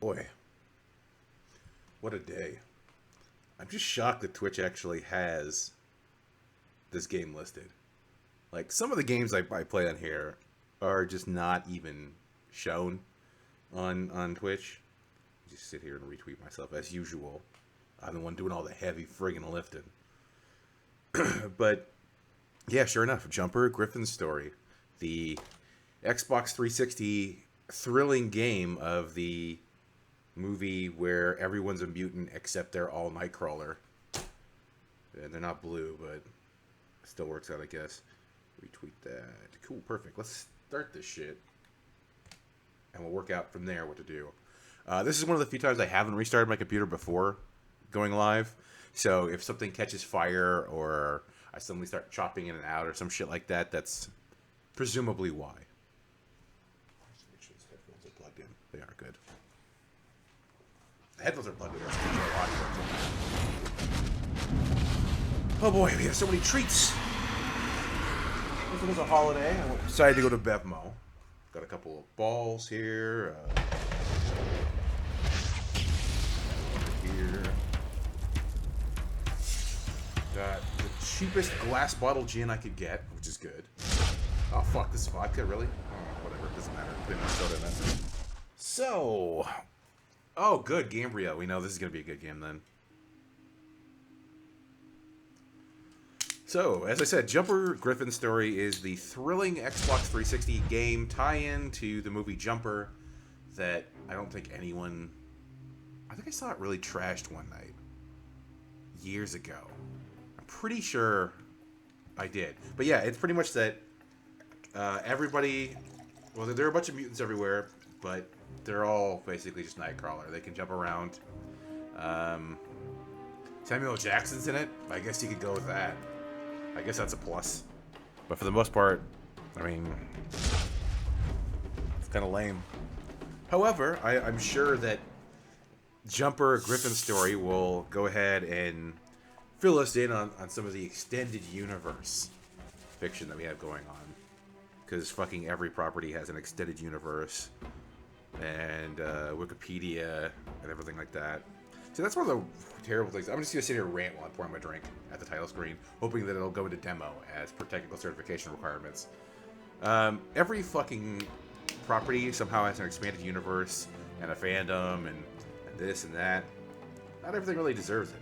Boy, what a day. I'm just shocked that Twitch actually has this game listed. Like, some of the games I play on here are just not even shown on Twitch. Just sit here and retweet myself as usual. I'm the one doing all the heavy friggin' lifting. But, yeah, sure enough, Jumper Griffin story. The Xbox 360 thrilling game of the movie where everyone's a mutant except they're all Nightcrawler. And they're not blue, but it still works out, I guess. Retweet that. Cool, perfect. Let's start this shit. And we'll work out from there what to do. This is one of the few times I haven't restarted my computer before going live. So if something catches fire or I suddenly start chopping in and out or some shit like that, that's presumably why. Just make sure these headphones are plugged in. They are good. The headphones are plugged in. Oh boy, we have so many treats. This was a holiday. I decided to go to Bevmo. Got a couple of balls here. Here. Got the cheapest glass bottle gin I could get, which is good. Oh fuck, this is vodka, really? Oh, whatever, it doesn't matter. Put enough soda in that. So, oh good, Gambria. We know this is gonna be a good game then. So, as I said, Jumper Griffin Story is the thrilling Xbox 360 game tie-in to the movie Jumper that I don't think anyone... I think I saw it really trashed one night. Years ago. I'm pretty sure I did. But yeah, it's pretty much that everybody... Well, there are a bunch of mutants everywhere, but they're all basically just Nightcrawler. They can jump around. Samuel Jackson's in it. I guess you could go with that. I guess that's a plus. But for the most part, I mean, it's kind of lame. However, I'm sure that Jumper Griffin Story will go ahead and fill us in on some of the extended universe fiction that we have going on. Because fucking every property has an extended universe and Wikipedia and everything like that. So that's one of the terrible things. I'm just going to sit here and rant while I'm pouring my drink at the title screen, hoping that it'll go into demo as per technical certification requirements. Every fucking property somehow has an expanded universe and a fandom and this and that. Not everything really deserves it.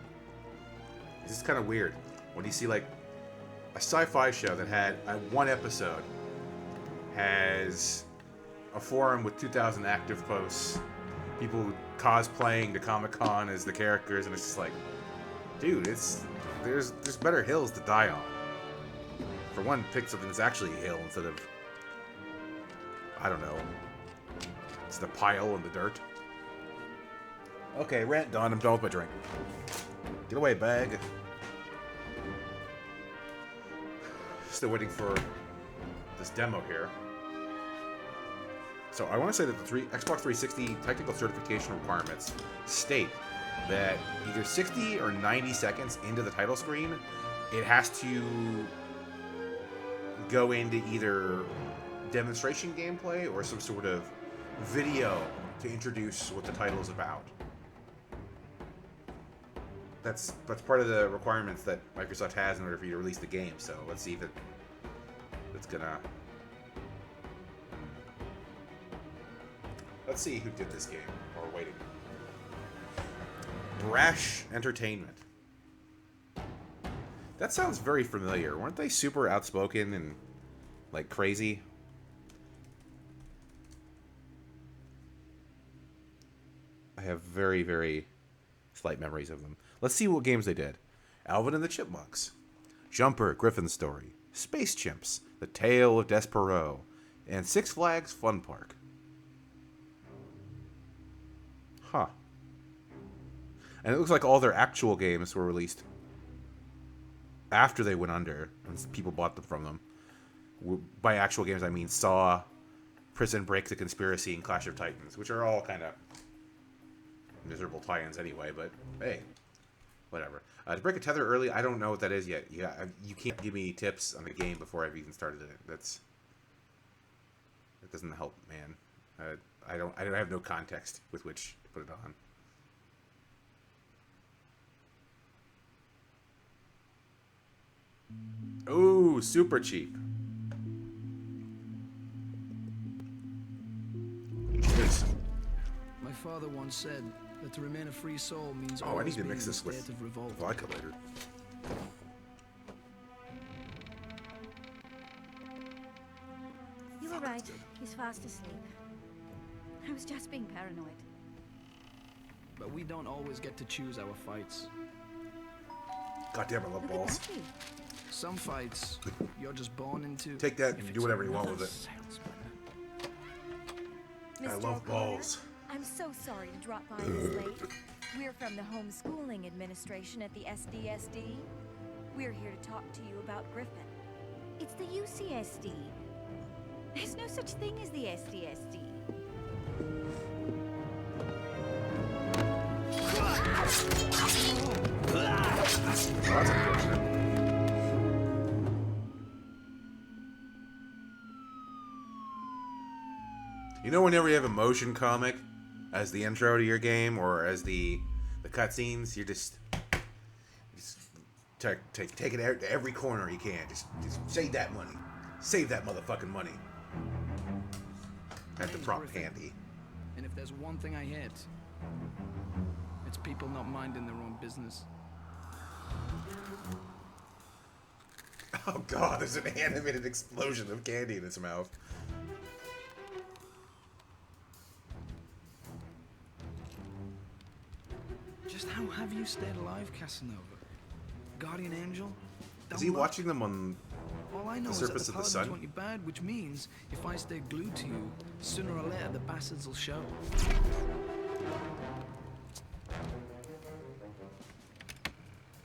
This is kind of weird. When you see like a sci-fi show that had one episode has a forum with 2,000 active posts, people cosplaying to Comic-Con as the characters, and it's just like, dude, there's better hills to die on. For one, pick something that's actually a hill instead of, I don't know, it's the pile in the dirt. Okay, rant done. I'm done with my drink. Get away, bag. Still waiting for this demo here. So I want to say that the Xbox 360 technical certification requirements state that either 60 or 90 seconds into the title screen, it has to go into either demonstration gameplay or some sort of video to introduce what the title is about. That's part of the requirements that Microsoft has in order for you to release the game. So let's see if it's gonna... Let's see who did this game while we're waiting. Brash Entertainment. That sounds very familiar. Weren't they super outspoken and, like, crazy? I have very, very slight memories of them. Let's see what games they did. Alvin and the Chipmunks. Jumper, Griffin Story. Space Chimps. The Tale of Despero. And Six Flags Fun Park. Huh. And it looks like all their actual games were released after they went under, and people bought them from them. By actual games, I mean Saw, Prison Break, The Conspiracy, and Clash of Titans, which are all kind of miserable tie-ins anyway, but hey, whatever. To break a tether early, I don't know what that is yet. Yeah, you can't give me tips on the game before I've even started it. That doesn't help, man. I don't have no context with which to put it on. Ooh, super cheap. Jeez. My father once said that to remain a free soul means I always need to being mix in a this with state of revolt. vodka later. You were right. He's fast asleep. I was just being paranoid. But we don't always get to choose our fights. Goddamn, I love Look balls. at that view. Some fights you're just born into. Take that and do whatever you want with it. I Mr. love O'Connor, balls. I'm so sorry to drop by this late. We're from the Homeschooling Administration at the SDSD. We're here to talk to you about Griffin. It's the UCSD. There's no such thing as the SDSD. That's unfortunate. You know, whenever you have a motion comic as the intro to your game or as the cutscenes, you just take it to every corner you can. Just save that money. Save that motherfucking money. Have the prop handy. And if there's one thing I hate, it's people not minding their own business. Oh god, there's an animated explosion of candy in its mouth. Just how have you stayed alive, Casanova? Guardian Angel? Is he watching them on All I know the is that surface the of the Paladins sun? want you bad, which means if I stay glued to you, sooner or later the bastards will show.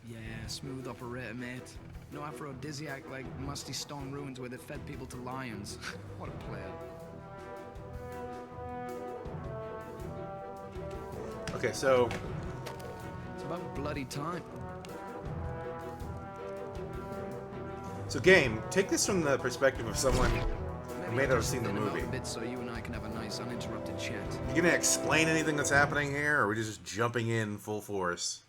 Yeah, smooth operator, mate. No aphrodisiac like musty stone ruins where they fed people to lions. What a player. Okay, so It's about bloody time. so game, take this from the perspective of someone who Maybe may I'll not have just seen the thin him out movie. a bit so you and I can have a nice uninterrupted chat. You gonna explain anything that's happening here, or are we just jumping in full force?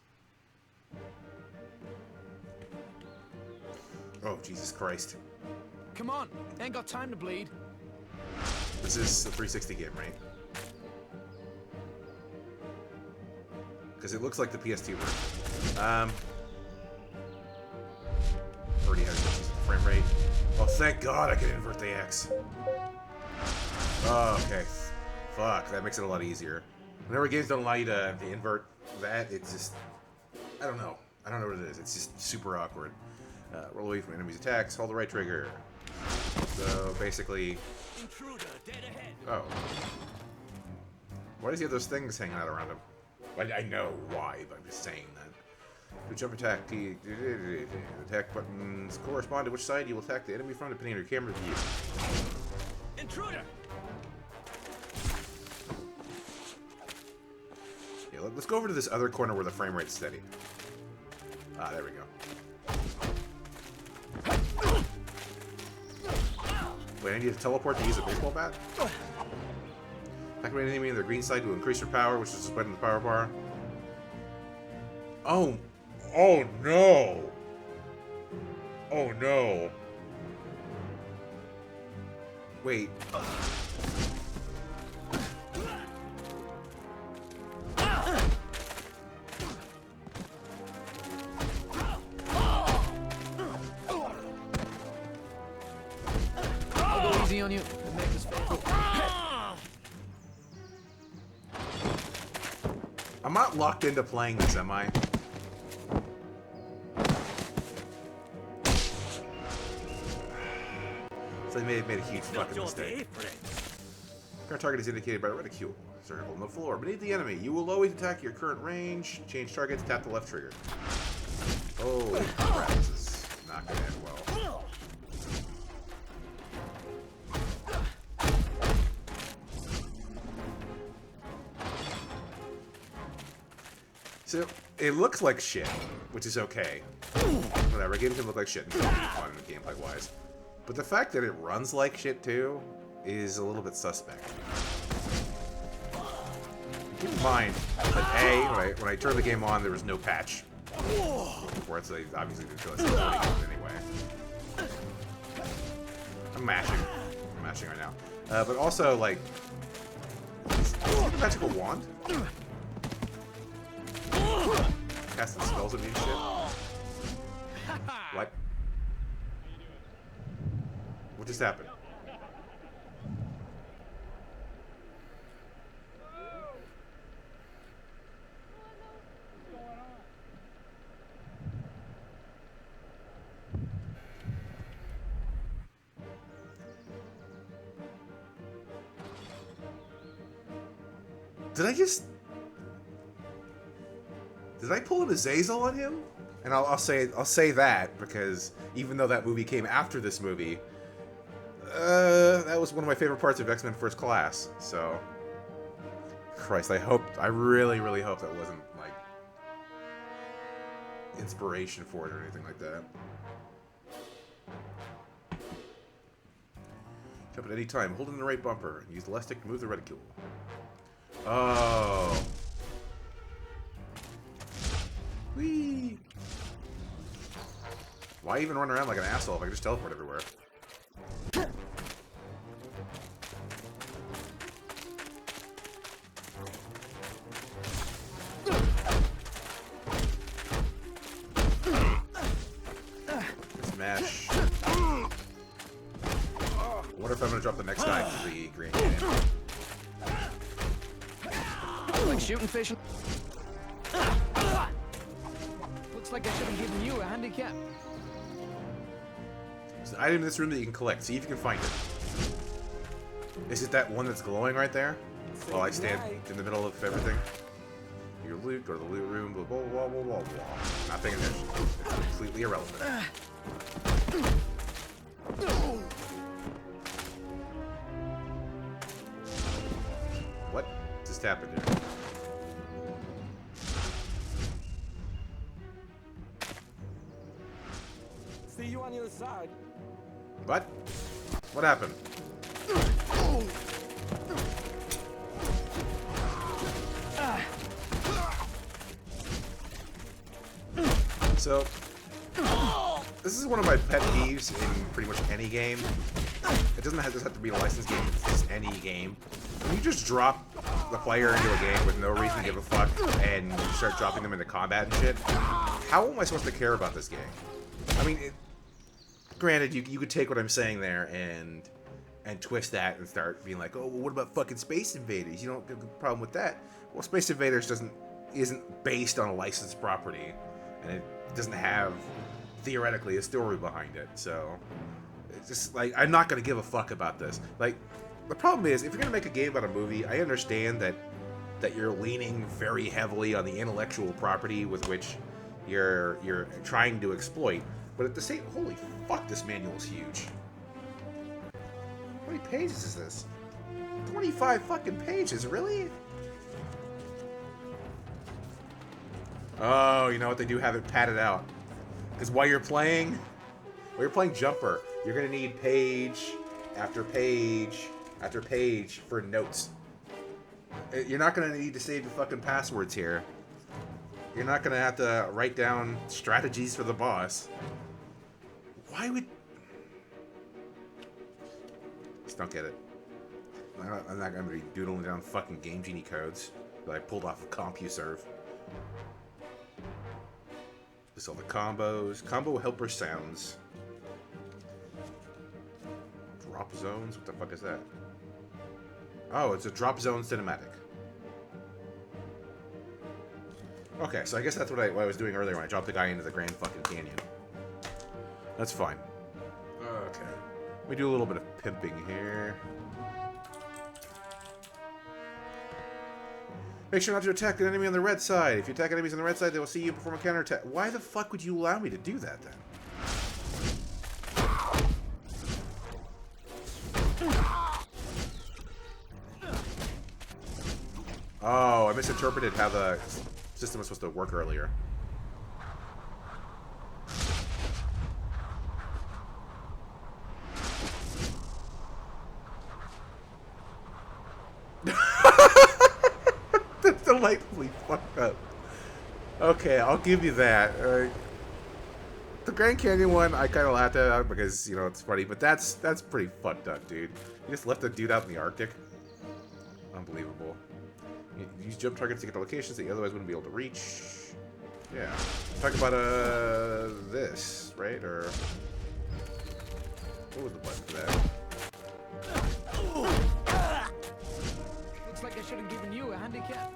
Oh, Jesus Christ. Come on, ain't got time to bleed. This is a 360 game, right? Because it looks like the PS2 version. Already has frame rate. Oh, thank God I can invert the X. Oh, okay. Fuck, that makes it a lot easier. Whenever games don't allow you to invert that, it's just... I don't know. I don't know what it is. It's just super awkward. Roll away from enemies' attacks, hold the right trigger. So, basically... Intruder, dead ahead. Oh. Why does he have those things hanging out around him? I know why, but I'm just saying that. To jump attack, attack buttons correspond to which side you will attack the enemy from depending on your camera view. Intruder! Yeah, let's go over to this other corner where the frame rate's steady. Ah, there we go. Wait, I need to teleport to use a baseball bat? Attack an enemy on their green side to increase your power, which is displayed in the power bar. Oh. Oh no. Oh no. Wait. I'll go easy on you and make this fair. I'm not locked into playing this, am I? So they may have made a huge fucking mistake. Current target is indicated by a reticule circle on the floor beneath the enemy. You will always attack your current range. Change targets, tap the left trigger. Holy crap, this is not gonna end well. So, it looks like shit, which is okay. Whatever, games can look like shit and still be fun gameplay-wise. But the fact that it runs like shit, too, is a little bit suspect. keep in mind that when I turned the game on, there was no patch. Before it's like, obviously didn't feel like supporting it anyway. I'm mashing right now. But also, like, is the magical wand? Casting spells at me and shit. What? What just happened? Did I pull an Azazel on him? And I'll say that because even though that movie came after this movie, that was one of my favorite parts of X-Men First Class. So, Christ, I really, really hope that wasn't like inspiration for it or anything like that. Jump at any time, holding the right bumper, and use the left stick to move the reticule. Oh. Whee! Why even run around like an asshole if I can just teleport everywhere? Smash. I wonder if I'm gonna drop the next guy for the green cannon. Like shooting fish. Looks like I should have given you a handicap. There's an item in this room that you can collect. See if you can find it. Is it that one that's glowing right there? While I stand in the middle of everything? Your loot, go to the loot room, blah, blah, blah, blah, blah, blah. Not paying attention. It's completely irrelevant. What just happened here? See you on the other side. What? What happened? So, this is one of my pet peeves in pretty much any game. It doesn't just have to be a licensed game, it's just any game. When you just drop the player into a game with no reason to give a fuck and you start dropping them into combat and shit, how am I supposed to care about this game? I mean, granted, you could take what I'm saying there and twist that and start being like, oh, well, what about fucking Space Invaders? You don't have a problem with that. Well, Space Invaders isn't based on a licensed property, and it doesn't have, theoretically, a story behind it. So, it's just, like, I'm not going to give a fuck about this. Like, the problem is, if you're going to make a game about a movie, I understand that you're leaning very heavily on the intellectual property with which you're trying to exploit. But at the same, holy fuck, this manual is huge. How many pages is this? 25 fucking pages, really? Oh, you know what? They do have it padded out. Because while you're playing Jumper, you're gonna need page after page after page for notes. You're not gonna need to save your fucking passwords here. You're not gonna have to write down strategies for the boss. Why would... Just don't get it. I'm not gonna be doodling down fucking Game Genie codes that I pulled off of CompuServe. Just all the combos. Combo helper sounds. Drop zones? What the fuck is that? Oh, it's a drop zone cinematic. Okay, so I guess that's what I was doing earlier when I dropped the guy into the Grand fucking Canyon. That's fine. Okay. We do a little bit of pimping here. Make sure not to attack an enemy on the red side. If you attack enemies on the red side, they will see you perform a counterattack. Why the fuck would you allow me to do that, then? Oh, I misinterpreted how the system was supposed to work earlier. really fucked up. Okay, I'll give you that. The Grand Canyon one, I kind of laughed at it because, you know, it's funny, but that's pretty fucked up, dude. You just left a dude out in the Arctic. Unbelievable. You use jump targets to get to locations that you otherwise wouldn't be able to reach. Yeah. Talk about, this, right? Or... what was the button for that? Looks like I should have given you a handicap.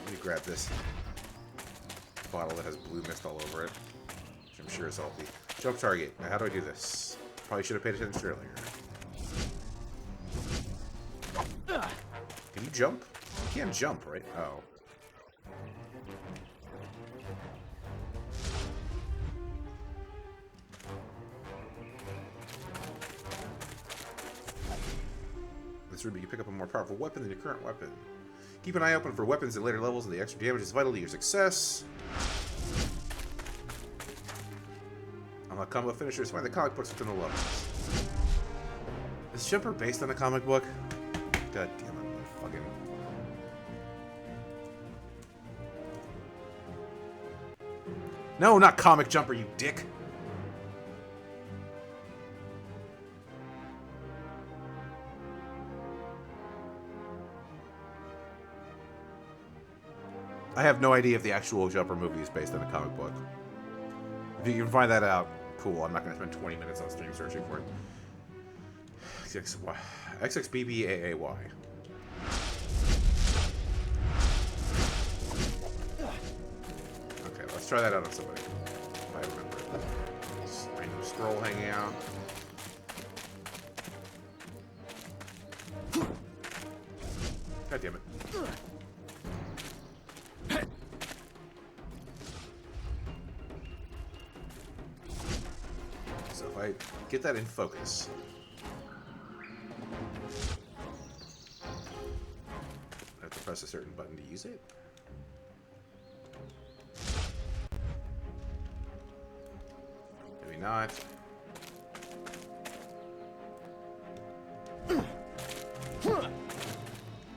Let me grab this bottle that has blue mist all over it, which I'm sure is salty. Jump target. Now, how do I do this? Probably should have paid attention earlier. Can you jump? You can't jump, right? Oh. This room you can pick up a more powerful weapon than your current weapon. Keep an eye open for weapons at later levels, and the extra damage is vital to your success. Unlock combo finishers. Find the comic books within the levels. Is Jumper based on a comic book? God damn it. Fucking... no, not Comic Jumper, you dick. I have no idea if the actual Jumper movie is based on a comic book. If you can find that out, cool. I'm not going to spend 20 minutes on stream searching for it. XXBBAAY. Okay, let's try that out on somebody. If I remember. Random scroll hanging out. God damn it. So if I get that in focus. I have to press a certain button to use it. Maybe not.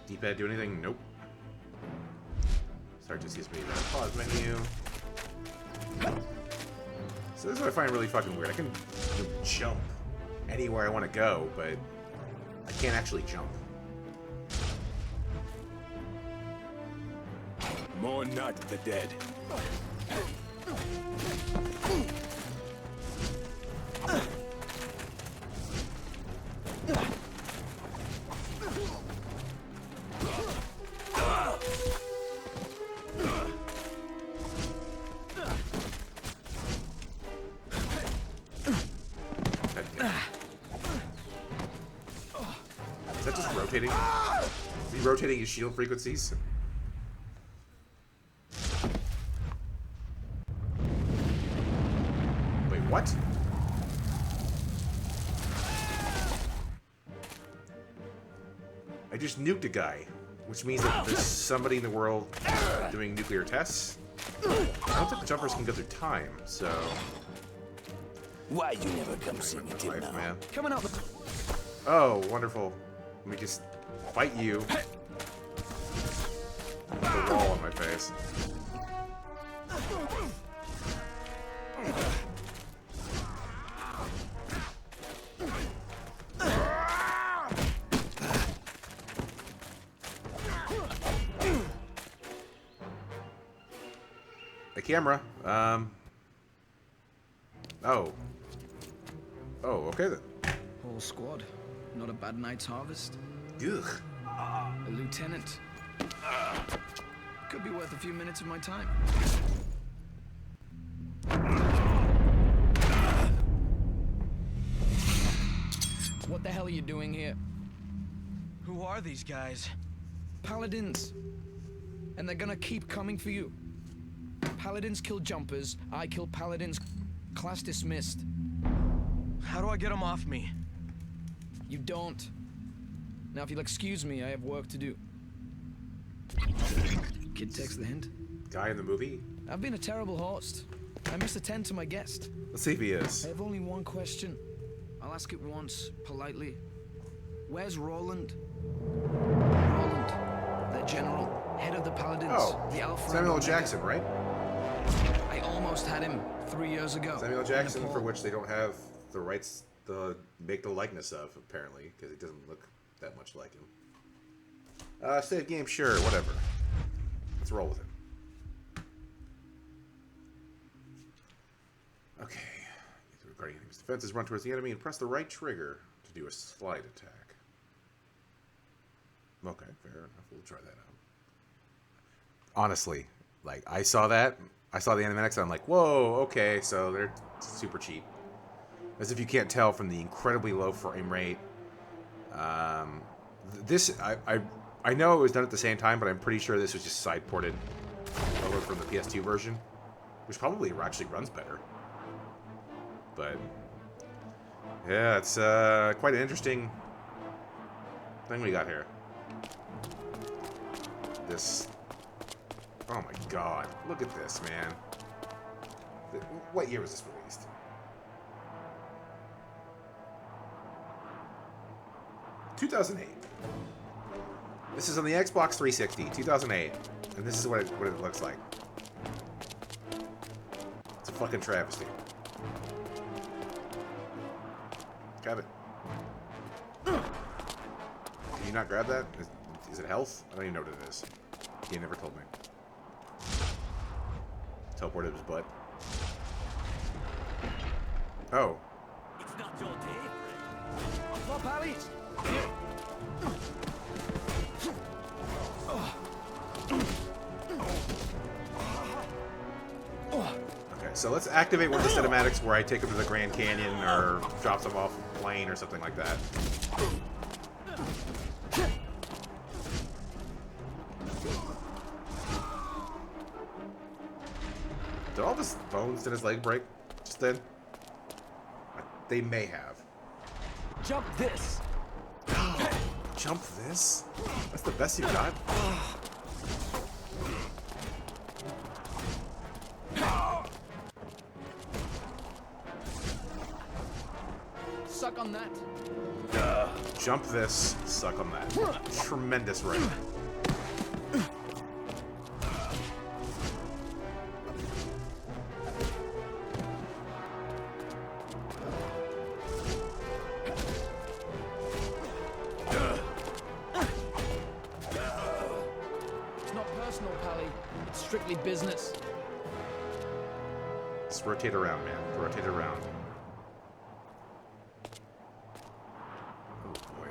D-pad do anything? Nope. Start just gives me the pause menu. So this is what I find really fucking weird. I can jump anywhere I want to go, but I can't actually jump. Mourn not the dead. Is that just rotating? Is he rotating his shield frequencies? Wait, what? I just nuked a guy, which means that there's somebody in the world doing nuclear tests. I don't think the jumpers can go through time, so... Why you never come see me till now? Man. Coming up. Oh, wonderful. Let me just fight you. The wall on my face. The camera. Oh. Oh, okay then. Whole squad. Not a bad night's harvest. Ugh. A lieutenant. Could be worth a few minutes of my time. What the hell are you doing here? Who are these guys? Paladins. And they're gonna keep coming for you. Paladins kill jumpers. I kill paladins. Class dismissed. How do I get them off me? You don't. Now, if you'll excuse me, I have work to do. Kid takes the hint. Guy in the movie? I've been a terrible host. I must attend to my guest. Let's see if he is. I have only one question. I'll I'll ask it once, politely. Where's Roland? Roland, the general, head of the Paladins, Oh, the Alpha Samuel L. and Omega. Jackson, right? I almost had him 3 years ago. Samuel L. in Jackson, for Nepal. which they don't have the rights to make the likeness of, apparently, because he doesn't look that much like him. Save game, sure, whatever. Let's roll with it. Okay. Regarding enemy's defenses, run towards the enemy and press the right trigger to do a slide attack. Okay, fair enough. We'll try that out. Honestly, like, I saw that. I saw the animatics, and I'm like, whoa, okay, so they're super cheap. As if you can't tell from the incredibly low frame rate. I know it was done at the same time, but I'm pretty sure this was just side-ported over from the PS2 version, which probably actually runs better. But yeah, it's quite an interesting thing we got here. This. Oh my god. Look at this, man. What year was this released? (2008). This is on the Xbox 360, 2008. And this is what it looks like. It's a fucking travesty. Grab it. Can you not grab that? Is it health? I don't even know what it is. He never told me. Teleported his butt. Oh. It's not your day, More Pally! Okay, so let's activate one of the cinematics where I take him to the Grand Canyon or drops him off a plane or something like that. Did all of his bones in his leg break just then? They may have. Jump this. Jump this? That's the best you got? Suck on that. Jump this, suck on that. Tremendous right. It's not personal, Pally. It's strictly business. Just rotate around, man. Rotate around. Oh boy.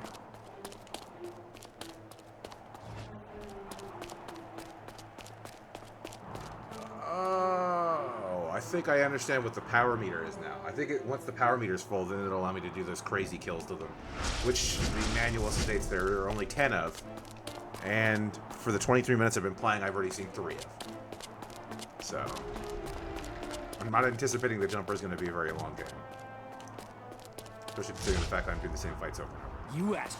Oh, I think I understand what the power meter is now. I think once the power meter's full, then it'll allow me to do those crazy kills to them, which the manual states there are only 10 of. And for the 23 minutes I've been playing, I've already seen 3 of. So, I'm not anticipating the jumper is going to be a very long game. Especially considering the fact that I'm doing the same fights over and over. You asked.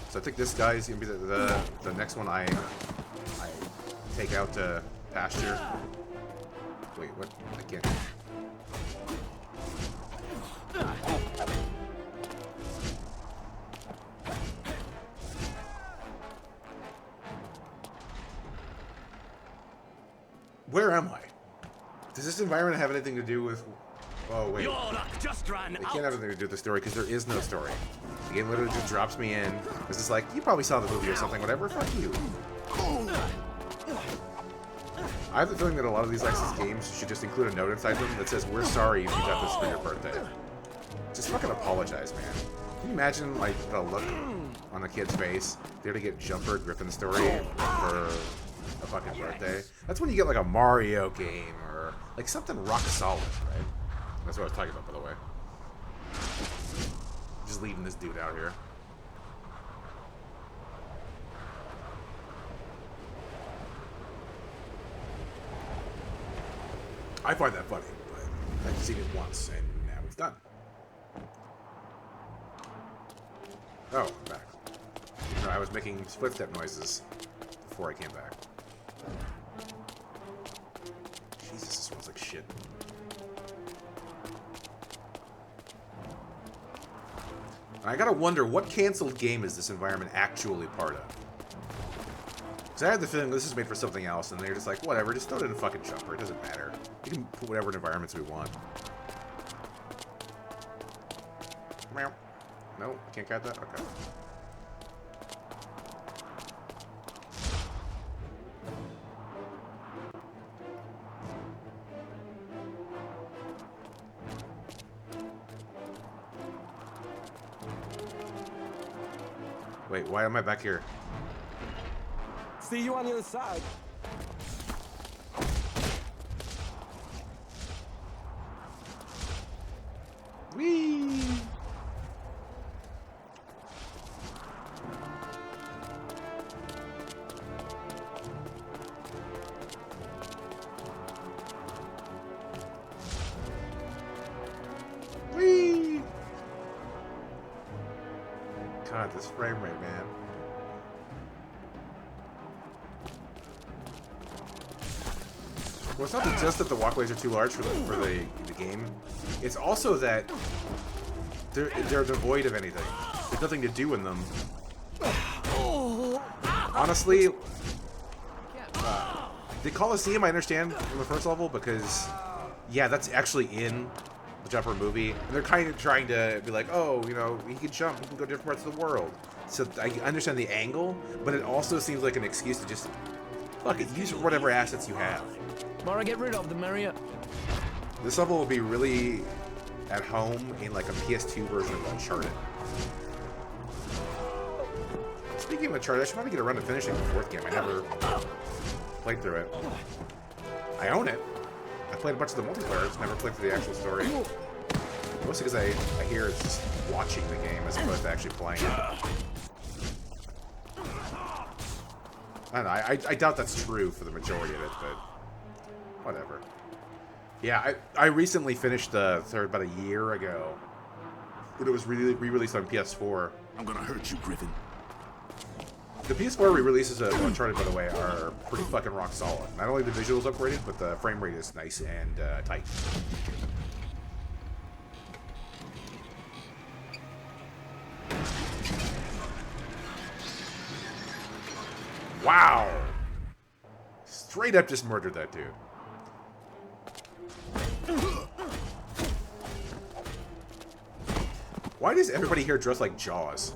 So I think this guy's going to be the next one I take out to pasture. Wait, what? I can't. Where am I? Does this environment have anything to do with... Oh, wait. Your luck just ran It out. can't have anything to do with the story, because there is no story. The game literally just drops me in. It's just like, you probably saw the movie or something, whatever, fuck you. I have the feeling that a lot of these licensed games should just include a note inside them that says, we're sorry if you got this for your birthday. Just fucking apologize, man. Can you imagine, like, the look on the kid's face? They're to get Jumper Griffin story for a fucking birthday. That's when you get, like, a Mario game or, like, something rock solid, right? That's what I was talking about, by the way. Just leaving this dude out here. I find that funny, but I've seen it once, and now it's done. Oh, I'm back. No, I was making footstep noises before I came back. Jesus, this smells like shit. And I gotta wonder, what canceled game is this environment actually part of? Because I had the feeling this is made for something else, and they're just like, whatever, just throw it in a fucking jumper. It doesn't matter. We can put whatever environments we want. Meow. No, can't cut that? Okay. Wait, why am I back here? See you on the other side. Whee! Whee! God, this frame rate, man. Well, it's not just that the walkways are too large for the game. It's also that they're devoid of anything. There's nothing to do in them. Honestly, the Coliseum I understand from the first level because, yeah, that's actually in the Jumper movie. And they're kind of trying to be like, oh, you know, he can jump, he can go to different parts of the world. So I understand the angle, but it also seems like an excuse to just, fuck it, use whatever assets you have. More I get rid of, the merrier. This level will be really at home in like a PS2 version of Uncharted. Speaking of Uncharted, I should probably get around to finishing the fourth game. I never played through it. I own it. I played a bunch of the multiplayer, just never played through the actual story. Mostly because I hear it's just watching the game as opposed to actually playing it. I don't know, I doubt that's true for the majority of it, but whatever. Yeah, I recently finished the third about a year ago, but it was re-released on PS4. I'm gonna hurt you, Griffin. The PS4 re-releases of Uncharted, by the way, are pretty fucking rock solid. Not only the visuals upgraded, but the frame rate is nice and tight. Wow! Straight up just murdered that dude. Why does everybody here dress like Jaws?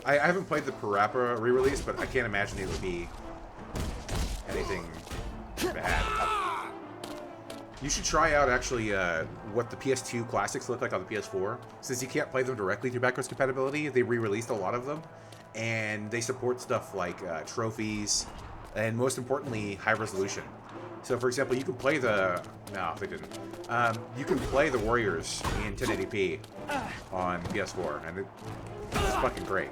I haven't played the Parappa re-release, but I can't imagine it would be anything bad. You should try out, actually, what the PS2 classics look like on the PS4. Since you can't play them directly through backwards compatibility, they re-released a lot of them. And they support stuff like trophies, and most importantly, high resolution. So, for example, you can play the... No, they didn't. You can play the Warriors in 1080p on PS4, and it's fucking great.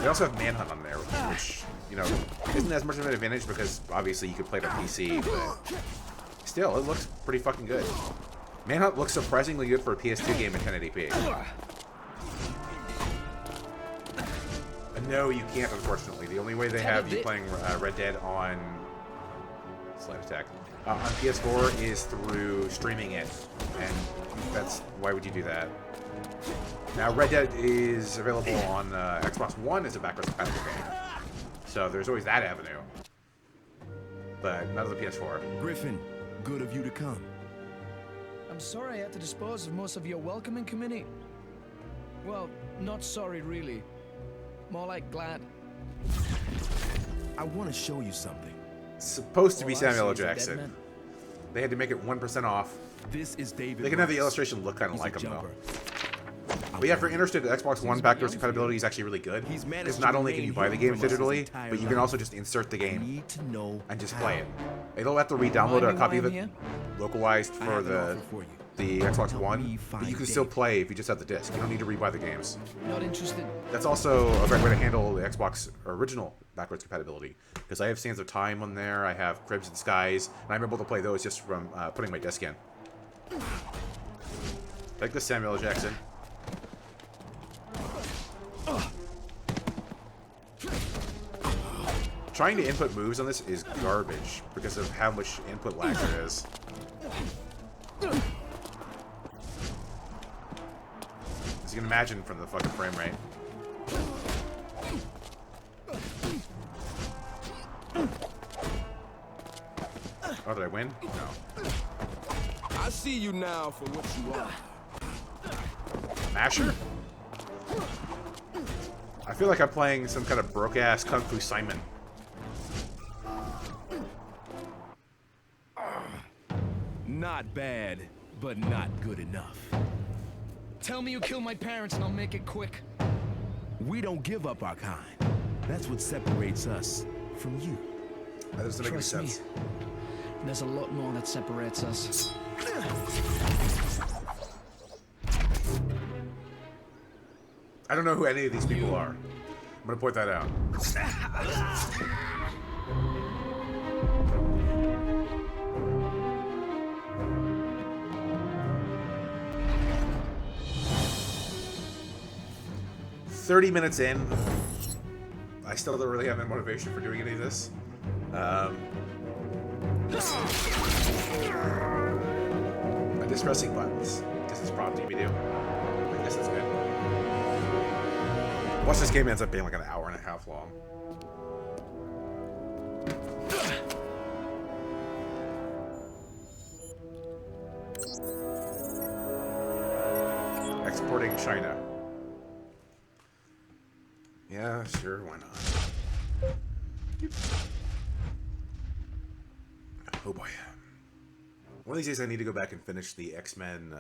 They also have Manhunt on there, which, you know, isn't as much of an advantage because obviously you could play it on PC, but still, it looks pretty fucking good. Manhunt looks surprisingly good for a PS2 game in 1080p. No, you can't, unfortunately. The only way they have you playing Red Dead on Slight Attack on PS4 is through streaming it, and that's why would you do that? Now, Red Dead is available on Xbox One as a backwards compatible game, so there's always that avenue, but not on the PS4. Griffin, good of you to come. I'm sorry I had to dispose of most of your welcoming committee. Well, not sorry, really. More like glad. I want to show you something. It's supposed to be All I Samuel see L. is a dead Jackson. man. They had to make it 1% off. This is David. They can have the Rice. illustration look kind of He's like a him, though. jumper. But yeah, if you're interested, Xbox One backwards compatibility is actually really good. He's managed Because to not only can remain you buy the hidden game from us his digitally, entire but you can life. also just insert the I game need to know and just how. play it. It'll have to re-download a Why copy of I'm it here? localized I for have an the offer for you. Xbox Help One, me but you find can still Dave. play if you just have the disc. You don't need to re-buy the games. Not interested. That's also a great way to handle the Xbox original backwards compatibility, because I have Sands of Time on there, I have Crimson Skies, and I'm able to play those just from putting my disc in. Like this, Samuel L. Jackson. Trying to input moves on this is garbage because of how much input lag there is. As you can imagine from the fucking frame rate. Oh, did I win? No. I see you now for what you are. Masher? I feel like I'm playing some kind of broke-ass Kung Fu Simon. Not bad, but not good enough. Tell me you killed my parents and I'll make it quick. We don't give up our kind. That's what separates us from you. That doesn't make any Trust me. sense. There's a lot more that separates us. I don't know who any of these people are. I'm gonna point that out. "30 minutes in, I still don't really have any motivation for doing any of this. I'm just pressing buttons because it's prompting me to. I guess that's good. Once this game ends up being like an hour and a half long. Exporting China. Yeah, sure, why not? Oh boy. One of these days I need to go back and finish the X-Men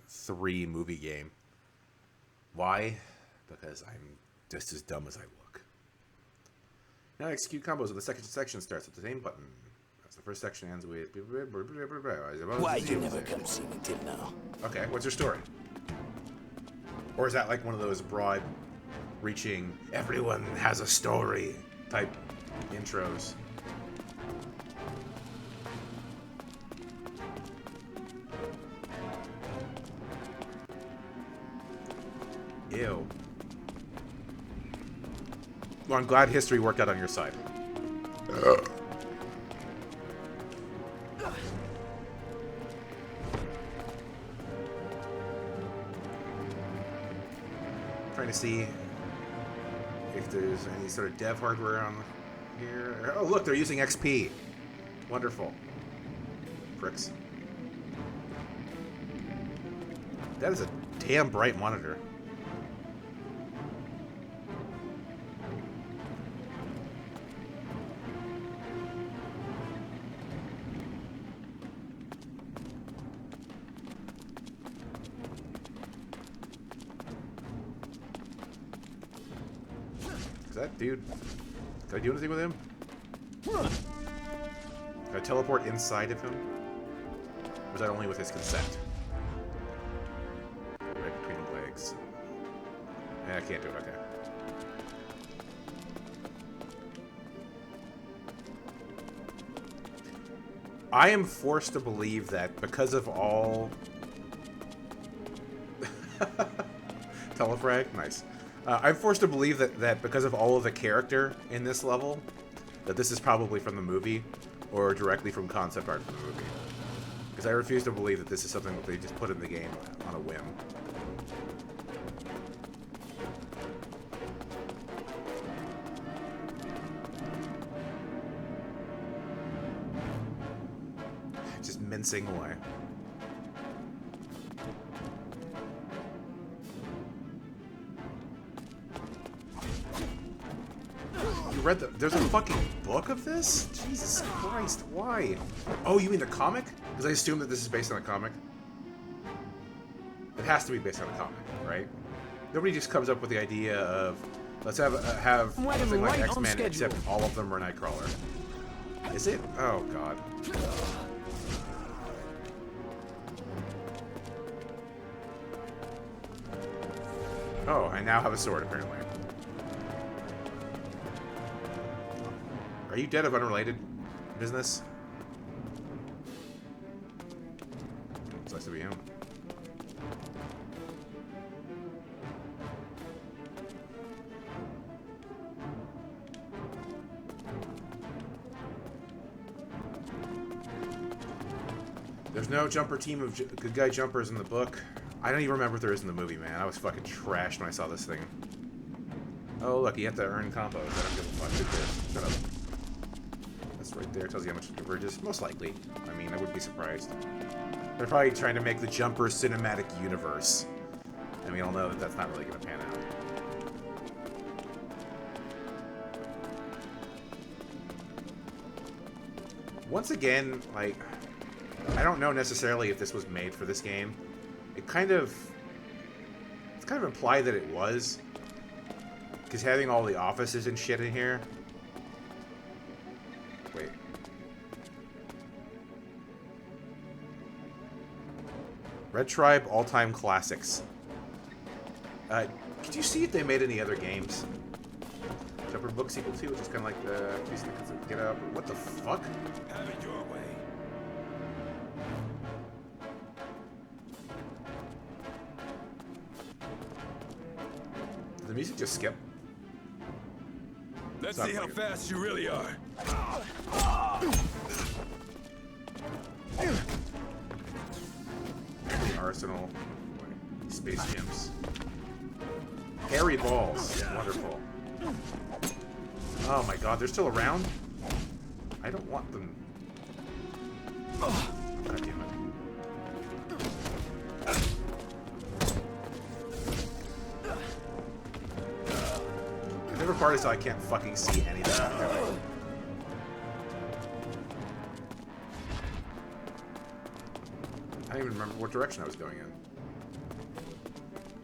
3 movie game. Why? Because I'm just as dumb as I look. Now execute combos when the second section starts with the same button. As the first section ends with... Why you never come see me till now? Okay, what's your story? Or is that like one of those broad reaching, everyone has a story type intros? Ew. Well, I'm glad history worked out on your side. Trying to see if there's any sort of dev hardware on here. Oh, look, they're using XP. Wonderful. Pricks. That is a damn bright monitor. Is that dude? Can I do anything with him? Can I teleport inside of him? Or is that only with his consent? Right between the legs. I can't do it, okay. I am forced to believe that because of all... Telefrag? Nice. I'm forced to believe that because of all of the character in this level, that this is probably from the movie, or directly from concept art from the movie. Because I refuse to believe that this is something that they just put in the game on a whim. Just mincing away. Read there's a fucking book of this? Jesus Christ, why? Oh, you mean the comic? Because I assume that this is based on a comic. It has to be based on a comic, right? Nobody just comes up with the idea of let's have something like X-Men, except all of them are Nightcrawler. Is it? Oh god. Oh, I now have a sword apparently. Are you dead of unrelated business? It's nice to be him. There's no jumper team of good guy jumpers in the book. I don't even remember if there is in the movie, man. I was fucking trashed when I saw this thing. Oh, look, you have to earn combos. I don't give a fuck. Who cares? Shut up. That's right there. Tells you how much it converges. Most likely. I mean, I wouldn't be surprised. They're probably trying to make the jumper cinematic universe. And we all know that that's not really going to pan out. Once again, like, I don't know necessarily if this was made for this game. It's kind of implied that it was. Because having all the offices and shit in here. Wait. Red Tribe All-Time Classics. Could you see if they made any other games? Jumper Book Sequel 2, which is kind of like the Get Up. What the fuck? Have it your way. Did the music just skip? Let's Stop see how playing. fast you really are. The Arsenal. Space Gems. Hairy balls. Wonderful. Oh my god, they're still around? I don't want them. God damn it. The favorite part is how I can't fucking see anything. I don't even remember what direction I was going in.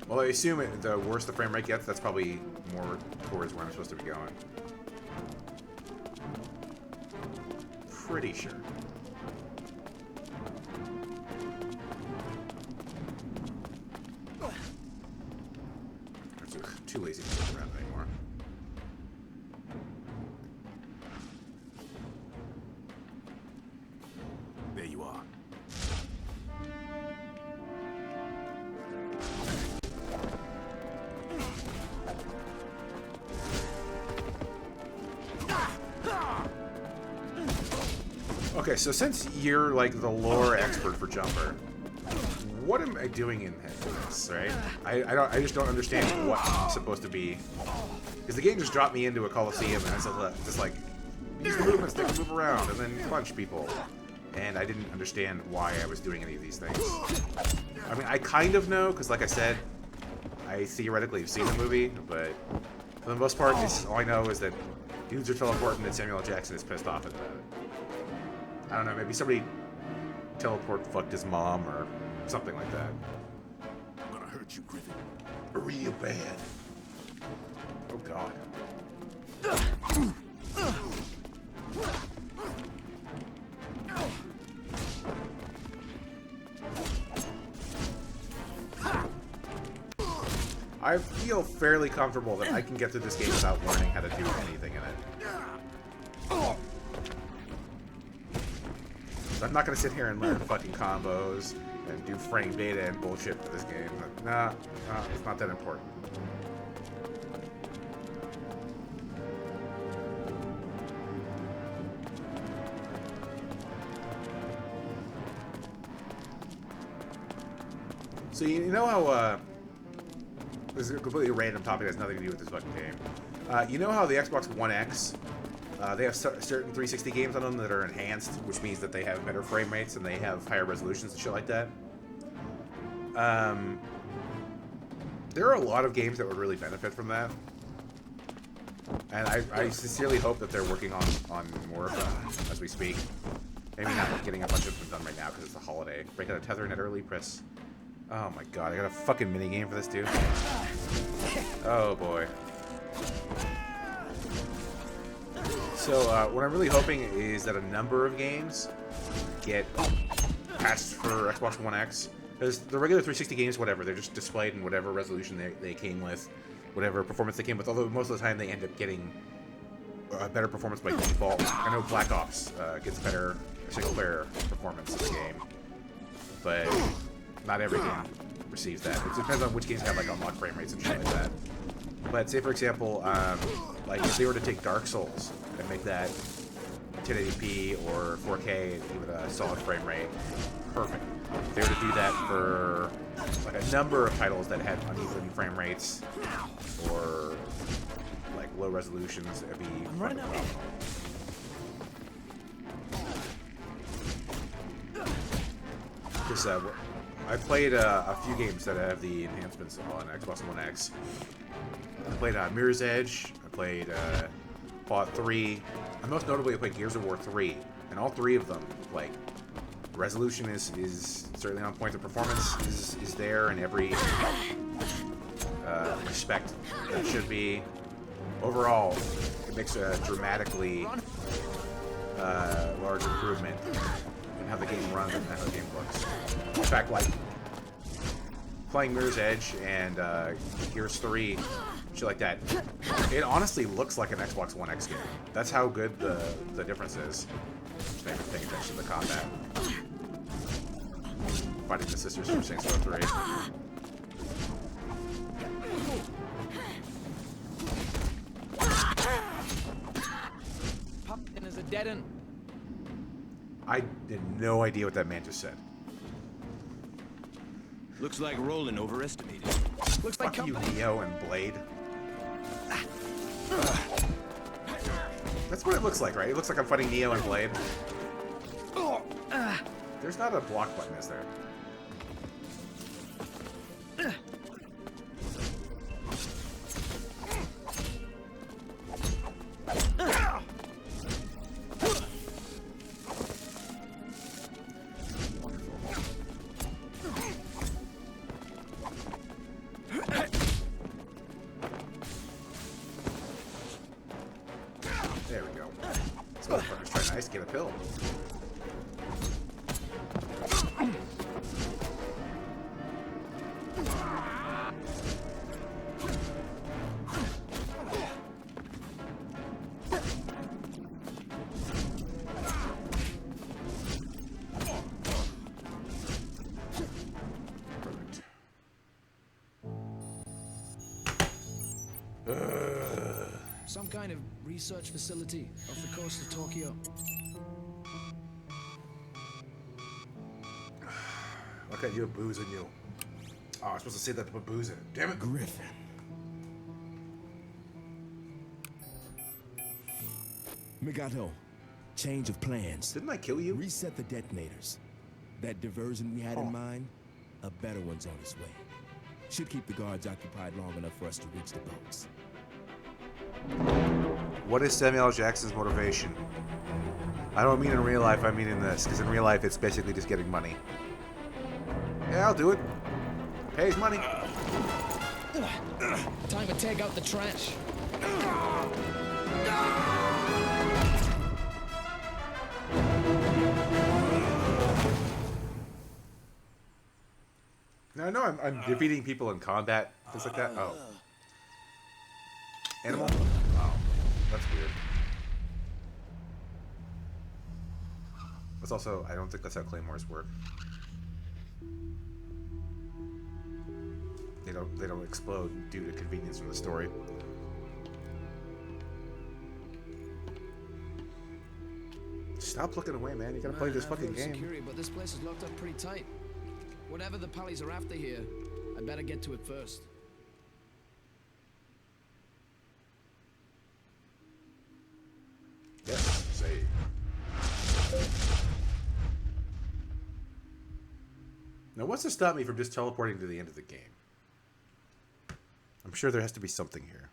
Well, I assume the worse the frame rate gets, that's probably more towards where I'm supposed to be going. Pretty sure. I'm too lazy to look around anymore. There you are. Okay, so since you're like the lore expert for Jumper, what am I doing in this, right? I just don't understand what I'm supposed to be. Because the game just dropped me into a Coliseum and I said, just like, use the movement stick to move around and then punch people. And I didn't understand why I was doing any of these things. I mean, I kind of know, because like I said, I theoretically have seen the movie, but for the most part, all I know is that dudes are teleporting and Samuel L. Jackson is pissed off at that. I don't know, maybe somebody teleport fucked his mom or something like that. I'm gonna hurt you, Griffin. Real bad. Oh god. I feel fairly comfortable that I can get through this game without learning how to do anything in it. So I'm not gonna sit here and learn fucking combos and do frame data and bullshit for this game. Nah, it's not that important. So you know how, this is a completely random topic that has nothing to do with this fucking game. You know how the Xbox One X, they have certain 360 games on them that are enhanced, which means that they have better frame rates and they have higher resolutions and shit like that? There are a lot of games that would really benefit from that. And I sincerely hope that they're working on more of them as we speak. Maybe not getting a bunch of them done right now because it's a holiday. Break out a tether in it early, press. Oh my god, I got a fucking minigame for this dude. Oh boy. So, what I'm really hoping is that a number of games get patched for Xbox One X. Because the regular 360 games, whatever, they're just displayed in whatever resolution they came with, whatever performance they came with, although most of the time they end up getting better performance by default. I know Black Ops gets better single-player performance in the game, but not every game receives that. It depends on which games have like unlocked frame rates and shit like that. But say for example, like if they were to take Dark Souls and make that 1080p or 4K and give it a solid frame rate, perfect. If they were to do that for like a number of titles that had uneven frame rates or like low resolutions, it'd be phenomenal. Because I played a few games that have the enhancements on Xbox One X. I played Mirror's Edge. I played Fallout 3. And most notably, I played Gears of War 3. And all three of them, like, resolution is certainly on point. The performance is there in every respect that it should be. Overall, it makes a dramatically large improvement in how the game runs and how the game looks. In fact, like, playing Mirror's Edge and Gears 3, shit like that, it honestly looks like an Xbox One X game. That's how good the difference is. Just maybe paying attention to the combat. Fighting the sisters from Saints Row 3. Popping is a dead end. I had no idea what that man just said. Looks like Roland overestimated. Looks like Fuck you, company. Neo and Blade. That's what it looks like, right? It looks like I'm fighting Neo and Blade. There's not a block button, is there? There we go. This motherfucker's trying to ice get a pill. Some kind of research facility off the coast of Tokyo. Look at you, booze in you. Oh, I was supposed to say that to put booze in it. Damn it. Griffin. Migato, change of plans. Didn't I kill you? Reset the detonators. That diversion we had in mind, a better one's on its way. Should keep the guards occupied long enough for us to reach the boats. What is Samuel L. Jackson's motivation? I don't mean in real life, I mean in this. Because in real life, it's basically just getting money. Yeah, I'll do it. Pays money. Time to take out the trash. No, I'm defeating people in combat. Things like that. Oh. Animal? Oh. That's weird. That's also, I don't think that's how claymores work. They don't explode due to convenience from the story. Stop looking away, man. You gotta play this fucking game. Security, but this place is locked up pretty tight. Whatever the Pallies are after here, I better get to it first. Yes, save. Now, what's to stop me from just teleporting to the end of the game? I'm sure there has to be something here.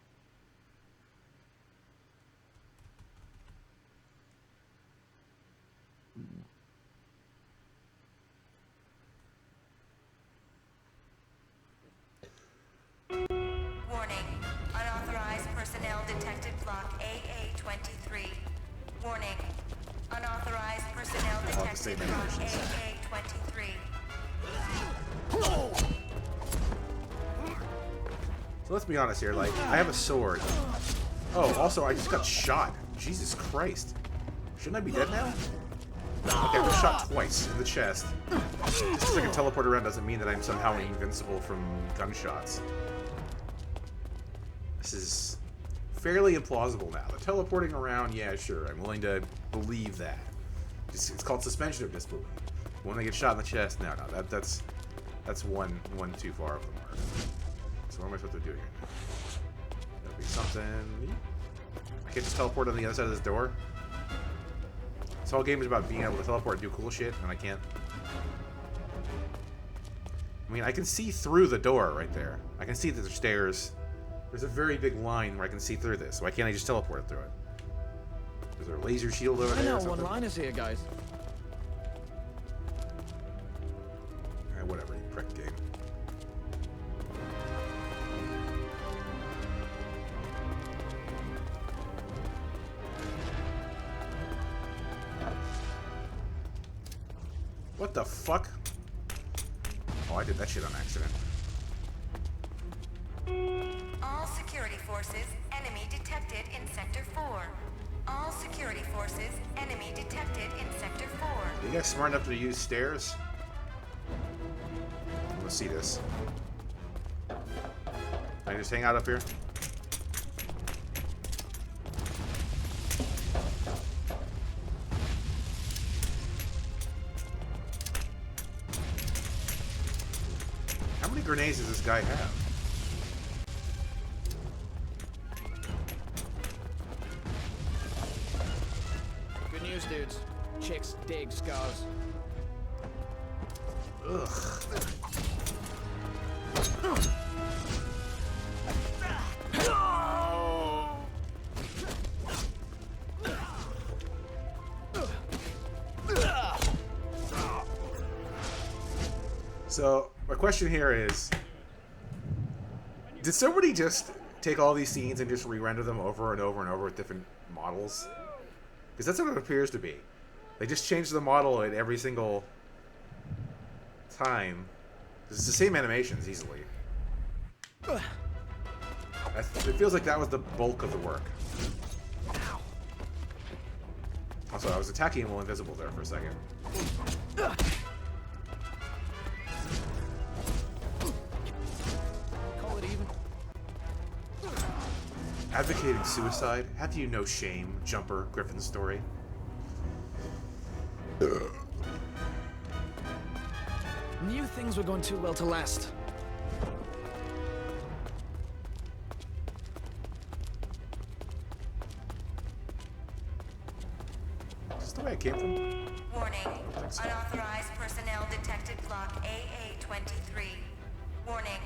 Warning. Unauthorized personnel detected block AA-23. Warning. Unauthorized personnel I'll have to say detected many block versions. AA-23. So let's be honest here, like, I have a sword. Oh, also, I just got shot. Jesus Christ. Shouldn't I be dead now? Okay, I was shot twice in the chest. Just because I can teleport around doesn't mean that I'm somehow invincible from gunshots. This is fairly implausible now. The teleporting around, yeah, sure, I'm willing to believe that. It's called suspension of disbelief. When I get shot in the chest, no, that's one too far off the mark. So what am I supposed to do here? That'll be something. I can't just teleport on the other side of this door. This whole game is about being able to teleport and do cool shit, and I can't. I mean, I can see through the door right there. I can see that there's stairs. There's a very big line where I can see through this. Why can't I just teleport through it? Is there a laser shield over I there know or something? one-liners here, guys. Whatever, you prick game. What the fuck? Oh, I did that shit on accident. All security forces, enemy detected in Sector 4. All security forces, enemy detected in Sector 4. You guys smart enough to use stairs? Let's see this. Can I just hang out up here? How many grenades does this guy have? Good news, dudes. Chicks dig scars. Ugh. So, my question here is, did somebody just take all these scenes and just re-render them over and over and over with different models? Because that's what it appears to be. They just changed the model at every single time. It's the same animations, easily. It feels like that was the bulk of the work. Also, I was attacking him while invisible there for a second. Call it even. Advocating suicide? Have you no shame, Jumper, Griffin's story? Knew things were going too well to last. Is this the way I came from? Warning. Unauthorized personnel detected block AA-23. Warning.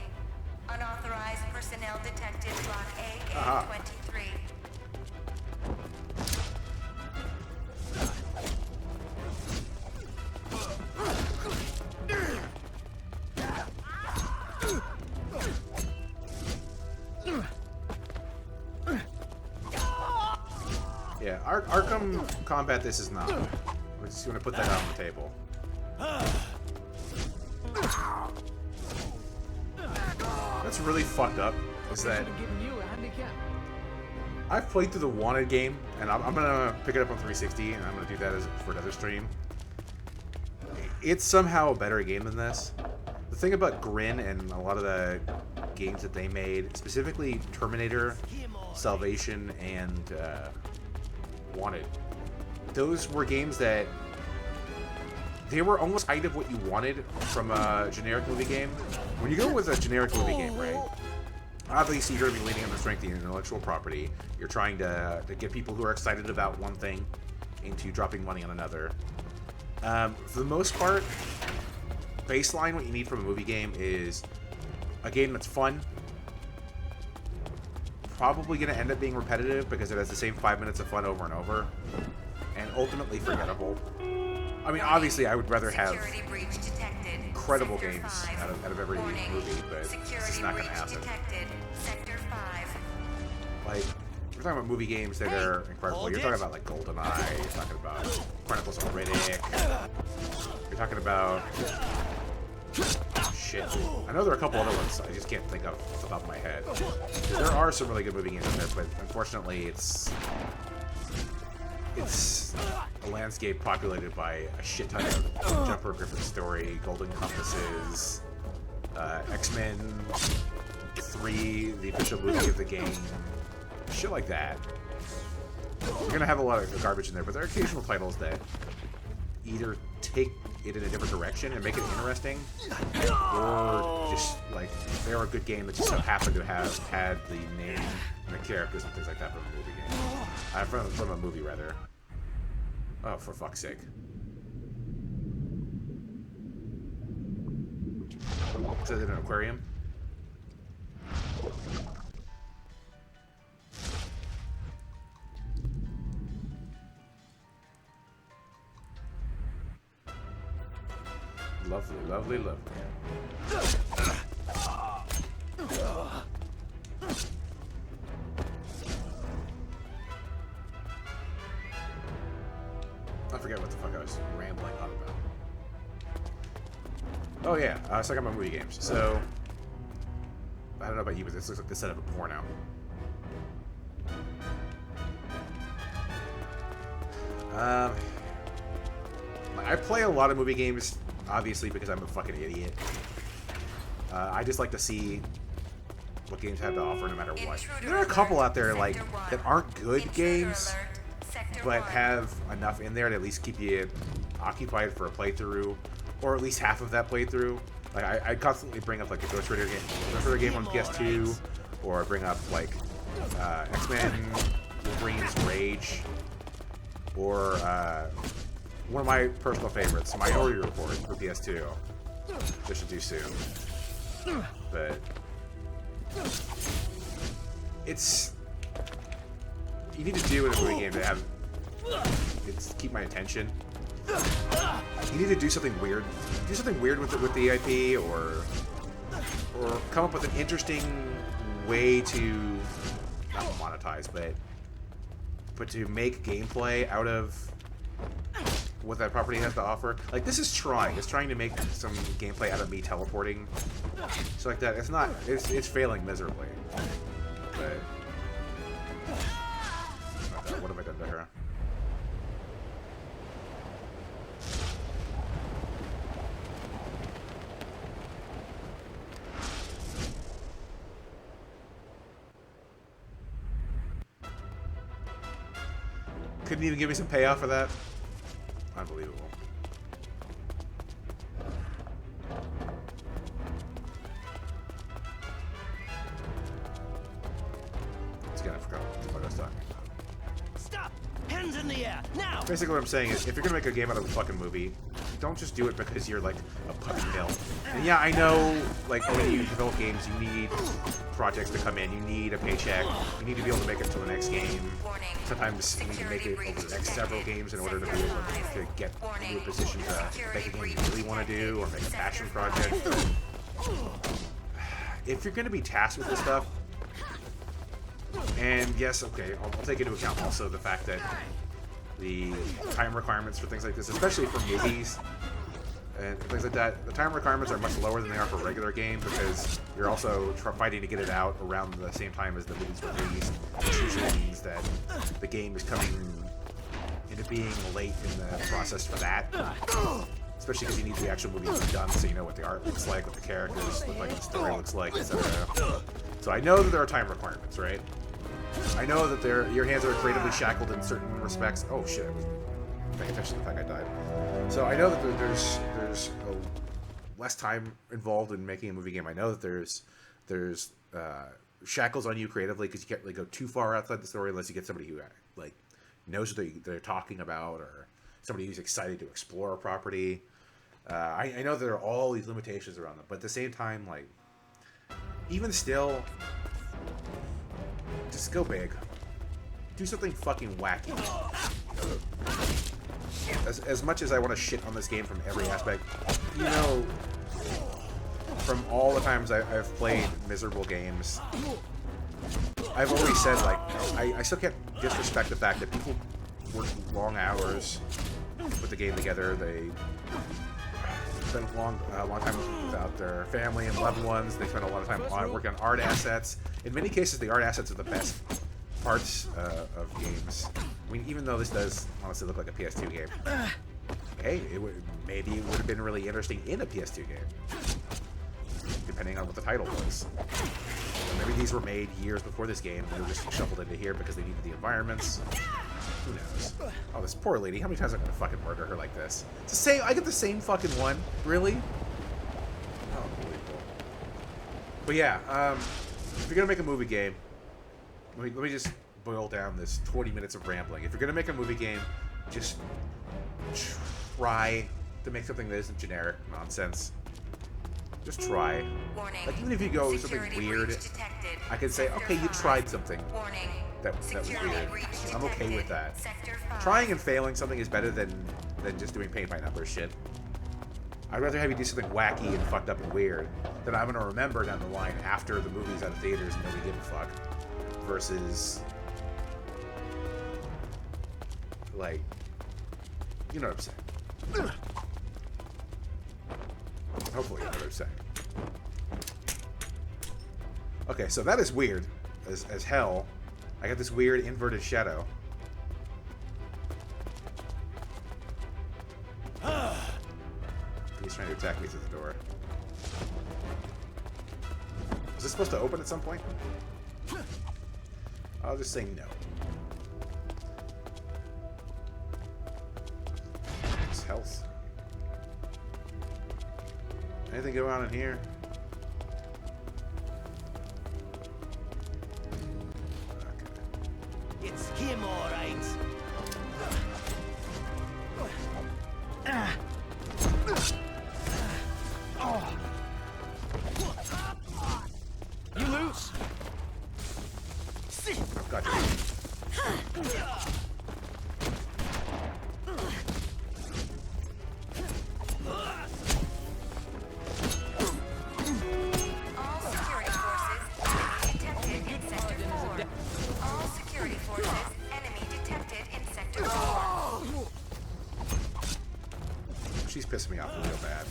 Unauthorized personnel detected block AA-23. Yeah, Arkham Combat this is not. We're just going to put that on the table. That's really fucked up, is that Should've given you a handicap. I've played through the Wanted game, and I'm gonna pick it up on 360, and I'm gonna do that for another stream. It's somehow a better game than this. The thing about Grin and a lot of the games that they made, specifically Terminator, Salvation, and Wanted, those were games that they were almost kind of what you wanted from a generic movie game. When you go with a generic movie game, right? Obviously, you're going to be leaning on the strength of your intellectual property. You're trying to get people who are excited about one thing into dropping money on another. For the most part, baseline, what you need from a movie game is a game that's fun. Probably going to end up being repetitive because it has the same 5 minutes of fun over and over. And ultimately forgettable. I mean, obviously, I would rather have Security breach detected. incredible Sector games 5. out of every Warning. movie, but it's just not going to happen. Detected. Sector 5. Like, we're talking about movie games that are incredible. You're talking about, like, GoldenEye. You're talking about Chronicles of Riddick. You're talking about... Shit. I know there are a couple other ones I just can't think of off the top of my head. There are some really good movie games in there, but unfortunately it's a landscape populated by a shit ton of Jumper, Griffin Story, Golden Compasses, X-Men 3, the official movie of the game, shit like that. You're gonna have a lot of garbage in there, but there are occasional titles that either take it in a different direction and make it interesting, or just like they're a good game that just so happen to have had the name and the characters and things like that from a movie game. From a movie, rather. Oh, for fuck's sake. Is it an aquarium? Lovely, lovely, lovely. I forget what the fuck I was rambling on about. Oh yeah, so I got my movie games. So, I don't know about you, but this looks like the set of a porno. I play a lot of movie games, obviously, because I'm a fucking idiot. I just like to see what games have to offer, no matter what. There are a couple out there like that aren't good games, but have enough in there to at least keep you occupied for a playthrough, or at least half of that playthrough. Like I constantly bring up like a Ghost Rider game on PS2, or bring up like X-Men Wolverine's Rage, or one of my personal favorites, Minority Report for PS2. This should do soon. But it's you need to do in a movie game to have keep my attention. You need to do something weird. Do something weird with the IP, or come up with an interesting way to not monetize, but to make gameplay out of what that property has to offer. Like, this is trying. It's trying to make some gameplay out of me teleporting. So like that. It's not. It's failing miserably. But what have I done to her? Couldn't even give me some payoff for that? Unbelievable. Again, I forgot what I was talking about. Stop! Hands in the air, now! Basically what I'm saying is, if you're gonna make a game out of a fucking movie, don't just do it because you're like a puppy mill. And yeah, I know, like, when you develop games, you need projects to come in, you need a paycheck, you need to be able to make it to the next game. Sometimes you need to make it over the next several games in order to be able to get into a position to make a game you really want to do, or make a passion project. If you're gonna be tasked with this stuff, and yes, okay, I'll take into account also the fact that the time requirements for things like this, especially for movies and things like that, the time requirements are much lower than they are for a regular game, because you're also fighting to get it out around the same time as the movie's released, which usually means that the game is coming into being late in the process for that. Especially because you need the actual movie to be done, so you know what the art looks like, what the characters look like, what the story looks like, etc. So I know that there are time requirements, right? I know that your hands are creatively shackled in certain respects. Oh shit, I was paying attention to the fact I died. So I know that there's less time involved in making a movie game. I know that there's shackles on you creatively, because you can't really go too far outside the story unless you get somebody who like knows what they're talking about, or somebody who's excited to explore a property. I know there are all these limitations around them, but at the same time, like, even still, just go big. Do something fucking wacky. As much as I want to shit on this game from every aspect, you know, from all the times I've played miserable games, I've always said, like, I still can't disrespect the fact that people work long hours, put the game together. They spend a long time without their family and loved ones. They spend a lot of time working on art assets. In many cases, the art assets are the best parts of games. I mean, even though this does honestly look like a PS2 game, hey, maybe it would have been really interesting in a PS2 game, depending on what the title was. Maybe these were made years before this game, and they were just shuffled into here because they needed the environments. Who knows? Oh, this poor lady. How many times am I gonna fucking murder her like this? It's the same. I get the same fucking one. Really? Oh, unbelievable. But yeah, if you're gonna make a movie game, let me just boil down this 20 minutes of rambling. If you're gonna make a movie game, just try to make something that isn't generic nonsense. Just try. Warning. Like, even if you go something Security weird, breach detected. I can say, Sector okay, you 5. tried something Warning. that was Security weird. breach I'm okay with detected. that. Sector 5. Trying and failing something is better than just doing paint by numbers shit. I'd rather have you do something wacky and fucked up and weird that I'm gonna remember down the line after the movie's out of theaters and nobody give a fuck, versus like, you know what I'm saying. Hopefully you know what I'm saying. Okay, so that is weird as hell. I got this weird inverted shadow. He's trying to attack me through the door. Is this supposed to open at some point? I'll just say no. It's health. Anything go on in here? It's him, all right. You lose. I've got you. All security forces, enemy detected in Sector 4. All security forces, enemy detected in Sector 4. She's pissing me off real bad.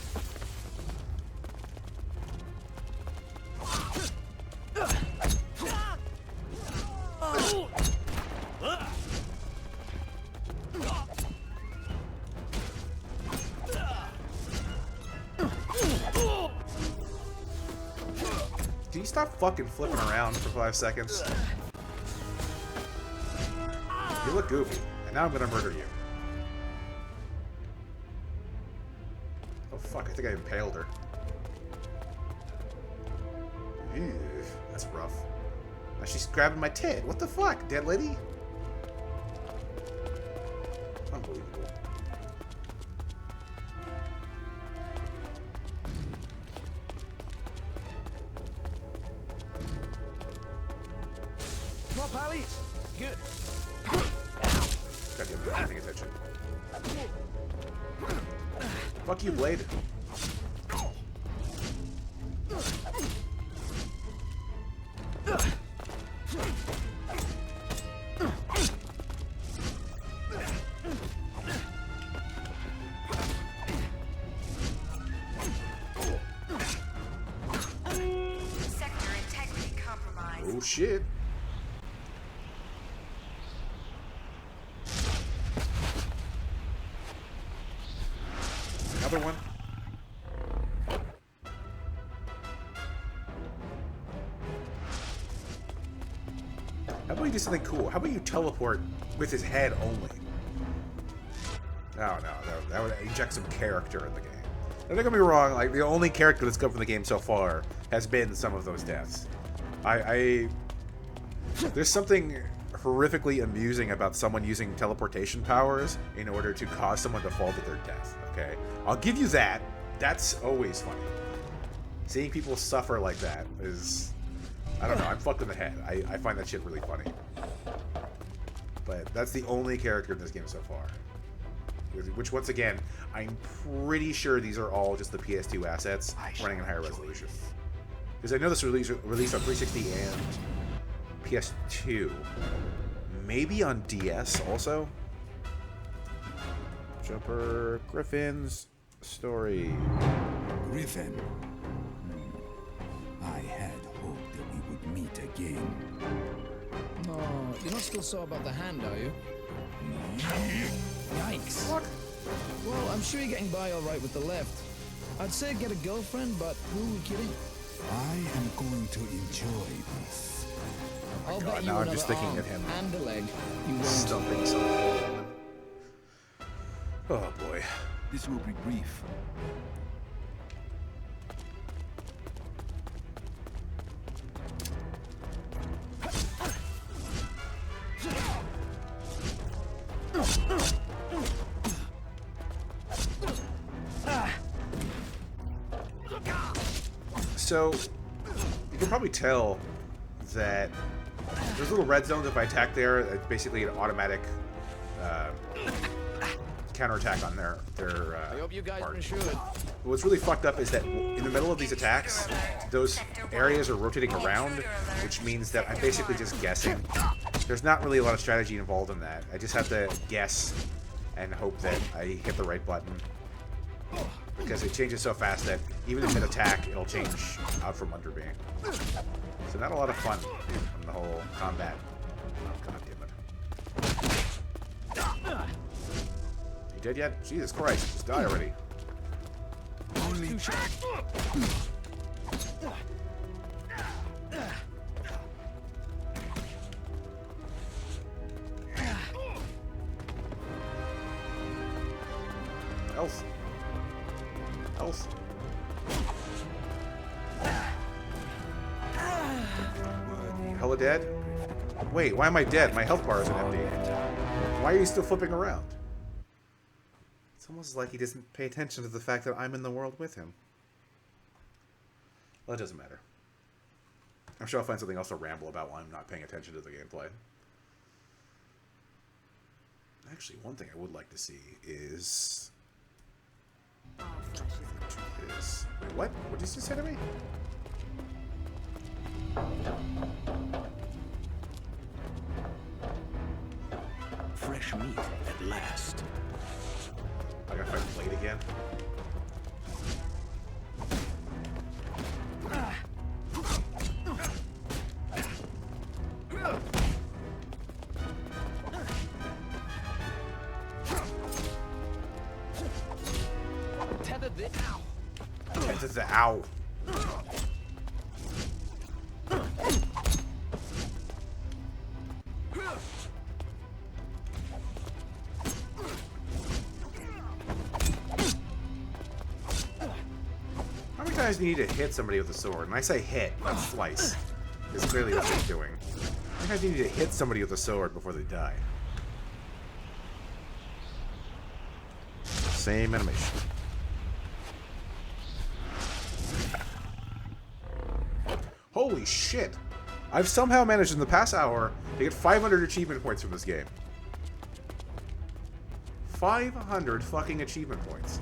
Can you stop fucking flipping around for 5 seconds? You look goofy, and now I'm gonna murder you. Oh fuck, I think I impaled her. Ew, that's rough. Now she's grabbing my tit. What the fuck, dead lady? Unbelievable. Come on, Pally. Good. Goddamn, I'm not paying attention. Fuck you, Blade. Sector integrity compromised. Oh shit. Another one. How about you do something cool? How about you teleport with his head only? Oh no, that would inject some character in the game. Now, don't get me wrong, like the only character that's come from the game so far has been some of those deaths. There's something horrifically amusing about someone using teleportation powers in order to cause someone to fall to their death, okay? I'll give you that. That's always funny. Seeing people suffer like that is... I don't know, I'm fucked in the head. I find that shit really funny. But that's the only character in this game so far. Which, once again, I'm pretty sure these are all just the PS2 assets running in higher resolution. Because I know this released on 360 and PS2. Maybe on DS also? Jumper Griffin's story. Griffin. I had hoped that we would meet again. Oh, you're not still sore about the hand, are you? Yikes. What? Well, I'm sure you're getting by all right with the left. I'd say get a girlfriend, but who are we kidding? I am going to enjoy this. I'll God, bet you now I'm another just thinking arm of him and a leg. You won't. Stumping some poor woman. Oh boy. This will be brief. So, you can probably tell that there's little red zones. If I attack there, it's basically an automatic counterattack on their I hope you guys part. are insured. But what's really fucked up is that in the middle of these attacks, those areas are rotating around, which means that I'm basically just guessing. There's not really a lot of strategy involved in that. I just have to guess and hope that I hit the right button. Because it changes so fast that even if it attack, it'll change out from under me. So not a lot of fun in the whole combat. Oh, God damn it. You dead yet? Jesus Christ, just die already. Only Else. Else. Hella dead? Wait, why am I dead? My health bar isn't empty. Why are you still flipping around? It's almost like he doesn't pay attention to the fact that I'm in the world with him. Well, it doesn't matter. I'm sure I'll find something else to ramble about while I'm not paying attention to the gameplay. Actually, one thing I would like to see is... Wait, what? What did you just say to me? fresh meat at last. I gotta fight Blade again. Tether the ow. Tether the ow. How many times do you need to hit somebody with a sword? And I say hit, not slice. Because clearly that's what he's doing. How many times do you need to hit somebody with a sword before they die? Same animation. Holy shit! I've somehow managed in the past hour to get 500 achievement points from this game. 500 fucking achievement points.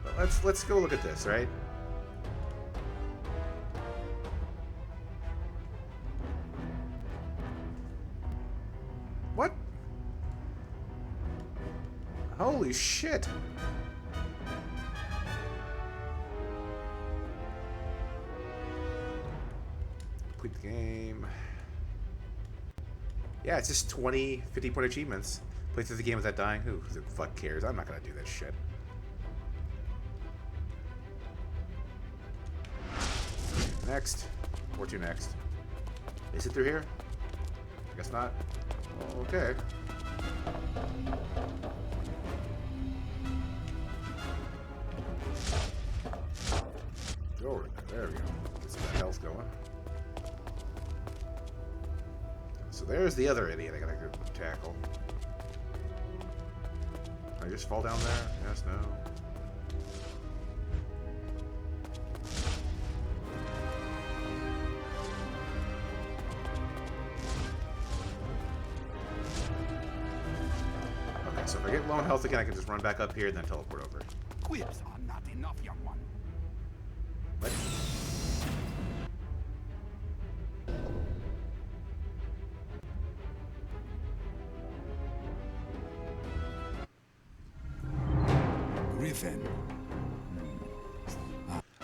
But let's go look at this, right? What? Holy shit! Complete the game. Yeah, it's just 20, 50-point achievements. Play through the game without dying. Who the fuck cares? I'm not gonna do that shit. Next. Or to next. Is it through here? I guess not. Okay. Go over there. There we go. Get some health going. So there's the other idiot I gotta go tackle. Can I just fall down there? Yes, no. Okay, so if I get low on health again, I can just run back up here and then teleport over. Quips are not enough, young one. What? Griffin,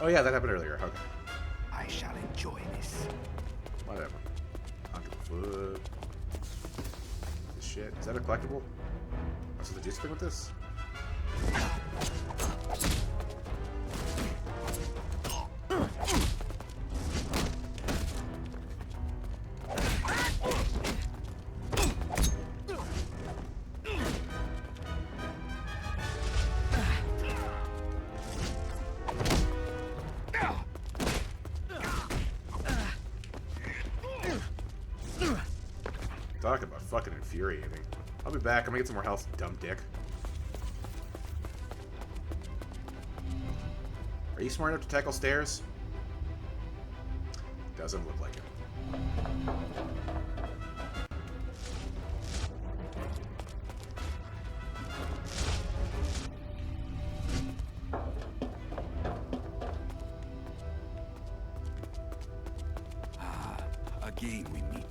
Oh yeah, that happened earlier. Okay. I shall enjoy this. Whatever. Onto the foot. This shit. Is that a collectible? What's the juice thing with this? Talk about fucking infuriating. I'll be back. I'm gonna get some more health, dumb dick. Are you smart enough to tackle stairs? Doesn't look like it. Again we meet.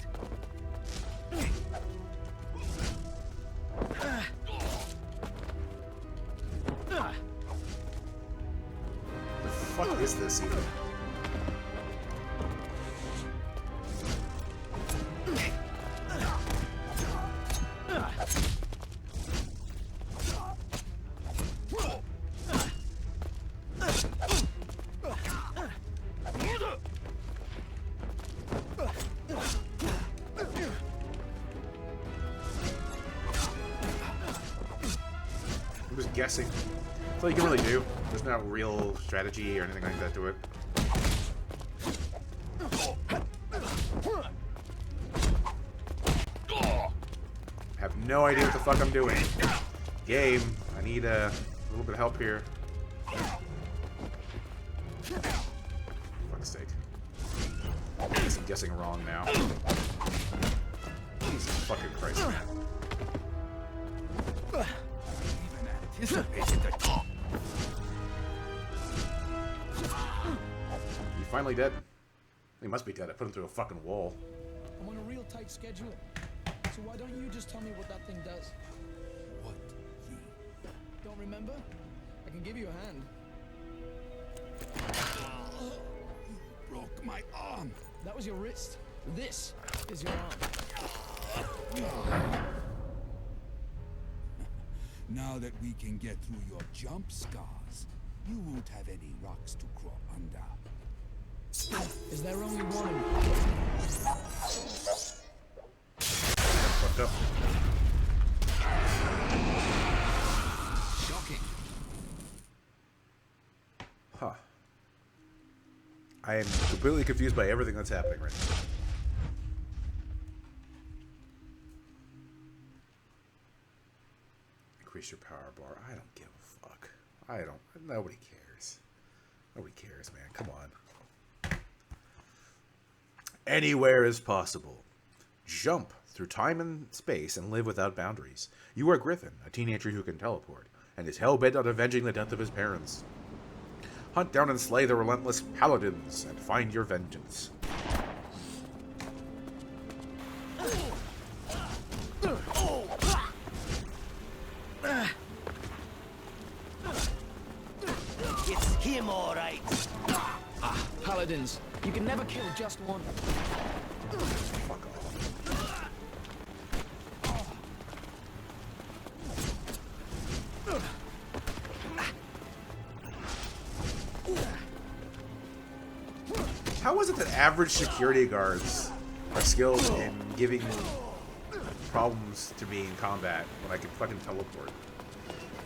The fuck is this even? I'm just guessing. That's all you can really do. There's no real strategy or anything like that to it. Have no idea what the fuck I'm doing. Game, I need a little bit of help here. Fuck's sake. I guess I'm guessing wrong now. Jesus fucking Christ, man. You finally dead? He must be dead. I put him through a fucking wall. I'm on a real tight schedule. So why don't you just tell me what that thing does? What thing? Don't remember? I can give you a hand. You broke my arm. That was your wrist. This is your arm. Now that we can get through your jump scars, you won't have any rocks to crawl under. Is there only one? Fucked up. Shocking. Huh. I am completely confused by everything that's happening right now. Increase your power bar. I don't give a fuck. I don't. Nobody cares. Nobody cares, man. Come on. Anywhere is possible. Jump through time and space and live without boundaries. You are Griffin, a teenager who can teleport, and is hell-bent on avenging the death of his parents. Hunt down and slay the relentless paladins and find your vengeance. It's him, all right. Paladins, you can never kill just one. Fuck off. How is it that average security guards are skilled in giving problems to me in combat when I can fucking teleport?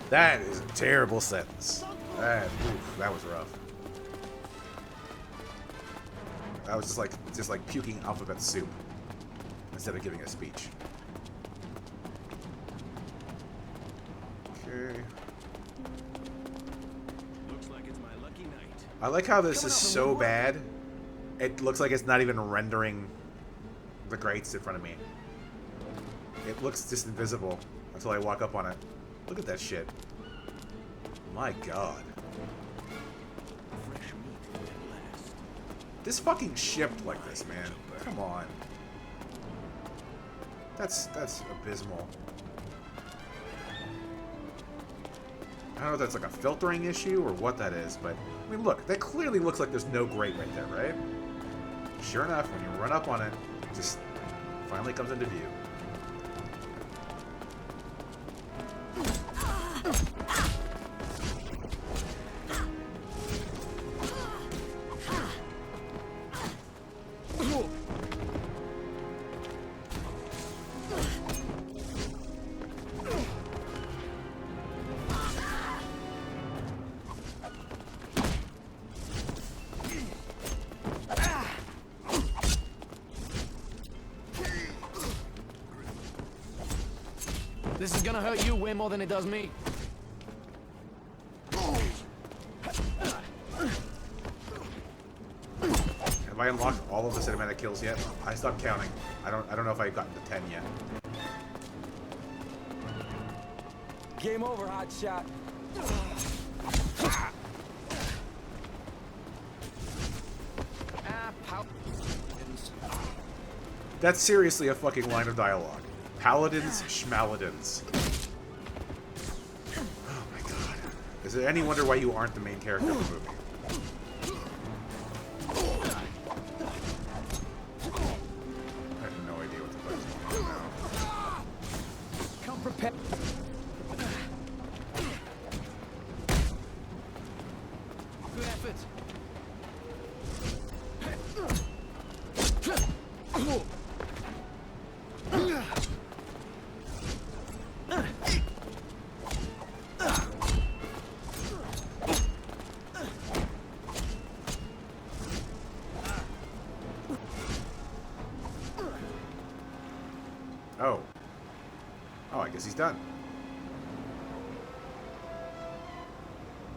That is a terrible sentence. That was rough. I was just like puking alphabet soup instead of giving a speech. Okay. Looks like it's my lucky night. I like how this is so bad. It looks like it's not even rendering the grates in front of me. It looks just invisible until I walk up on it. Look at that shit. My god. Fresh meat at last. This fucking shipped like this, man. Come on. That's abysmal. I don't know if that's like a filtering issue or what that is, but I mean, look, that clearly looks like there's no grate right there, right? Sure enough, when you run up on it, it just finally comes into view. This is gonna hurt you way more than it does me. Have I unlocked all of the cinematic kills yet? I stopped counting. I don't know if I've gotten to 10 yet. Game over, hot shot. That's seriously a fucking line of dialogue. Paladins, schmaladins. Oh my god. Is it any wonder why you aren't the main character of the movie? I have no idea what the fuck is going on now. Come prepared. Good effort. Oh. Oh, I guess he's done.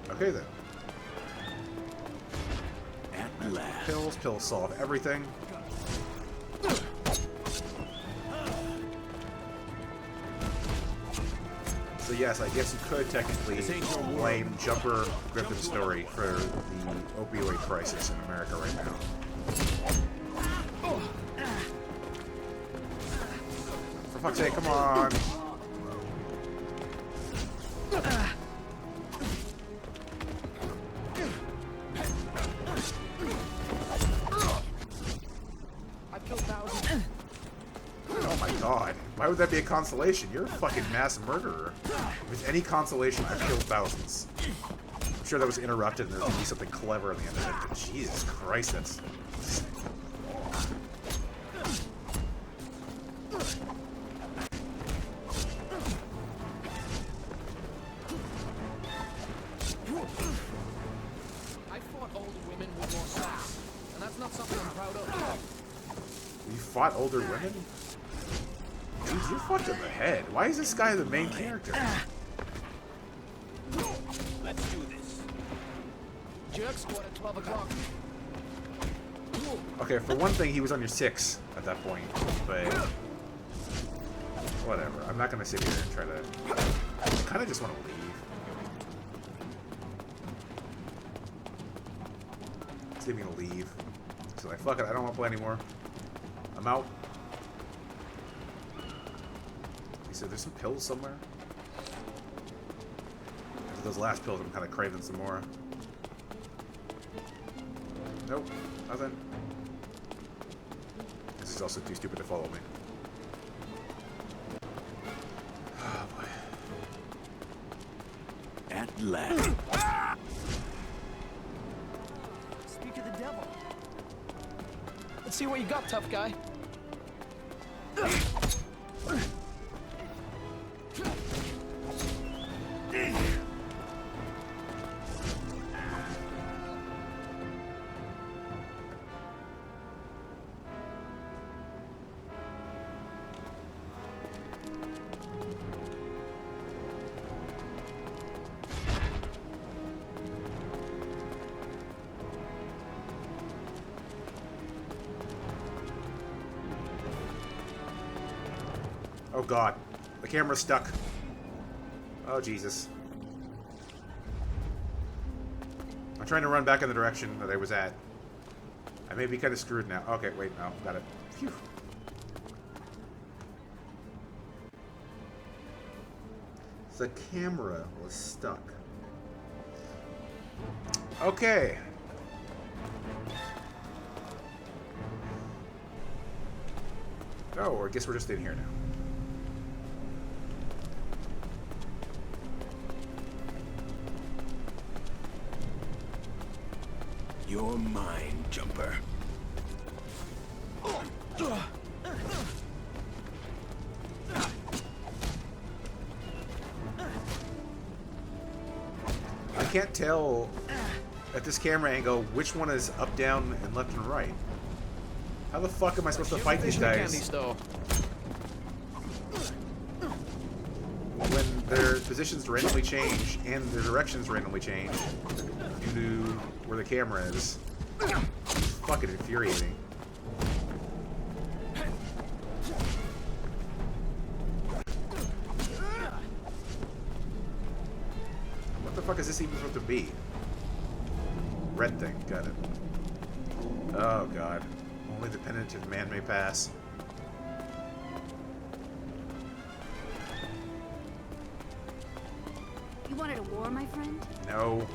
Okay then. At last. Pills solve everything. So yes, I guess you could technically blame Jumper Griffin's story for the opioid crisis in America right now. For fuck's sake, come on! I've killed thousands. Oh my god. Why would that be a consolation? You're a fucking mass murderer. If it's any consolation, I've killed thousands. I'm sure that was interrupted and there's gonna be something clever at the end of it, but Jesus Christ, that's... I fought older women with more sass, and that's not something I'm proud of. You fought older women? Dude, you're fucked in the head. Why is this guy the main character? Let's do this. Jerk squad at 12 o'clock. Okay, for one thing, he was on your 6 at that point, but... whatever. I'm not gonna sit here and try to... I kinda just want to leave. Just leave me to leave. So like, fuck it, I don't want to play anymore. I'm out. He said there's some pills somewhere. After those last pills, I'm kind of craving some more. Nope, nothing. This is also too stupid to follow me. Oh boy. At last. Speak of the devil. Let's see what you got, tough guy. Oh god, the camera's stuck. Oh Jesus. I'm trying to run back in the direction that I was at. I may be kind of screwed now. Okay, wait, no, got it. Phew. The camera was stuck. Okay. Oh, or I guess we're just in here now. You're mine, Jumper. I can't tell at this camera angle which one is up, down, and left and right. How the fuck am I supposed to fight these Candy guys? store. positions randomly change and the directions randomly change due to where the camera is. It's fucking infuriating. What the fuck is this even supposed to be? Red thing, got it. Oh god. Only the penitent man may pass. You wanted a war, my friend? No.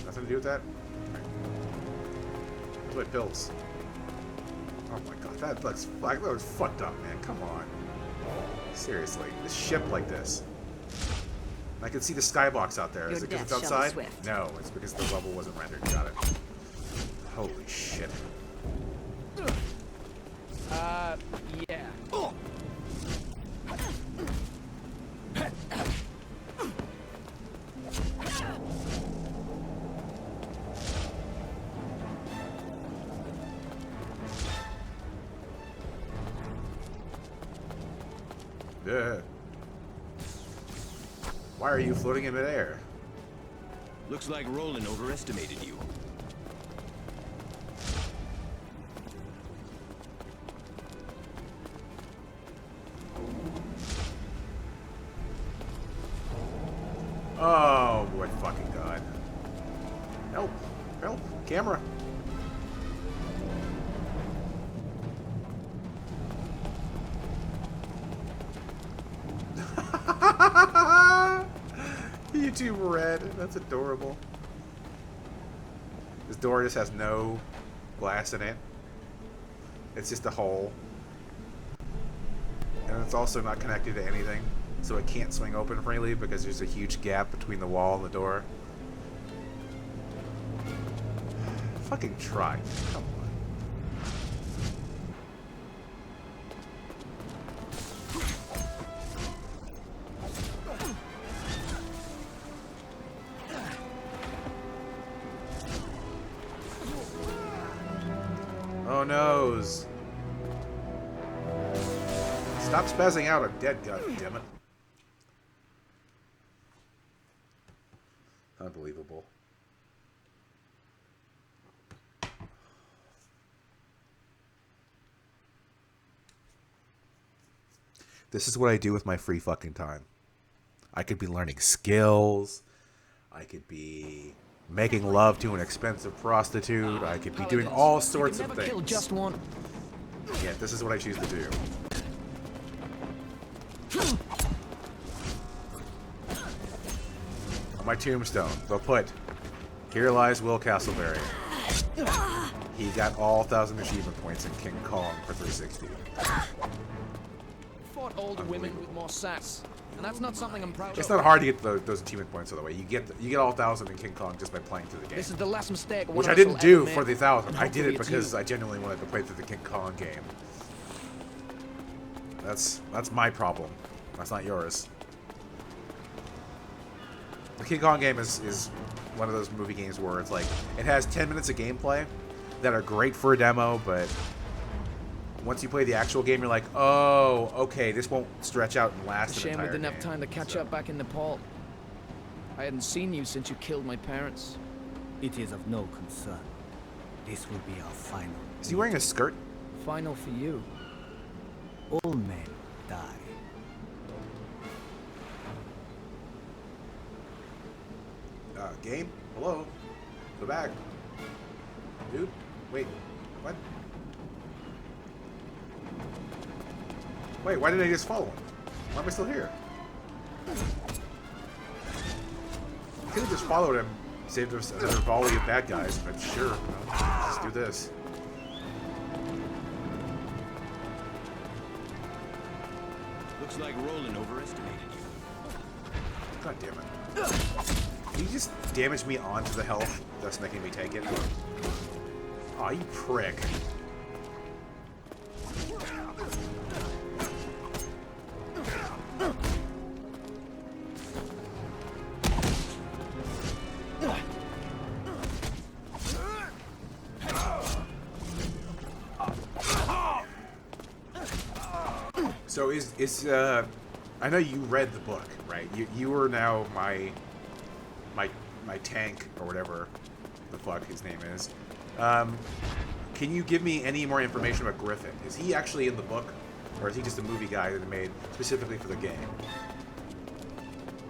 Nothing to do with that? Where's my pills? Oh my god, that looks fucked up, man. Come on. Seriously, this ship like this. I can see the skybox out there. Is it because it's outside? No, it's because the level wasn't rendered. Got it. Holy shit. Yeah. Yeah. Why are you floating in midair? Looks like Roland overestimated you. Oh, boy, fucking god. Help. Help. Camera. YouTube red. That's adorable. This door just has no glass in it. It's just a hole. And it's also not connected to anything. So it can't swing open freely because there's a huge gap between the wall and the door. Fucking try. Come on. Oh noes. Stop spazzing out, I'm dead, goddammit. Unbelievable. This is what I do with my free fucking time. I could be learning skills. I could be making love to an expensive prostitute. I could be doing all sorts of things. Kill just one. Yeah, this is what I choose to do. On my tombstone, they'll put, "Here lies Will Castleberry. He got all 1,000 achievement points in King Kong for 360. Fought older women with more sass, and that's not something I'm proud of. It's not hard to get those achievement points, by the way. You get all 1,000 in King Kong just by playing through the game. This is the last mistake. Which I didn't do for the 1,000. I did it because I genuinely wanted to play through the King Kong game. That's my problem. That's not yours. The King Kong game is one of those movie games where it's like, it has 10 minutes of gameplay that are great for a demo, but once you play the actual game, you're like, oh, okay, this won't stretch out and last an Shame we entire didn't have game. time to catch up back in Nepal. I hadn't seen you since you killed my parents. It is of no concern. This will be our final. Is he wearing a skirt? Final for you. All men die. Game? Hello? Go back. Dude? Wait. What? Wait, why did I just follow him? Why am I still here? I could have just followed him, saved us another volley of bad guys, but sure, no, let's do this. Looks like Roland overestimated you. God damn it. Can you just damage me onto the health that's making me take it? Aw, you prick. So I know you read the book, right? You are now my tank or whatever the fuck his name is. Can you give me any more information about Griffin? Is he actually in the book, or is he just a movie guy that they made specifically for the game?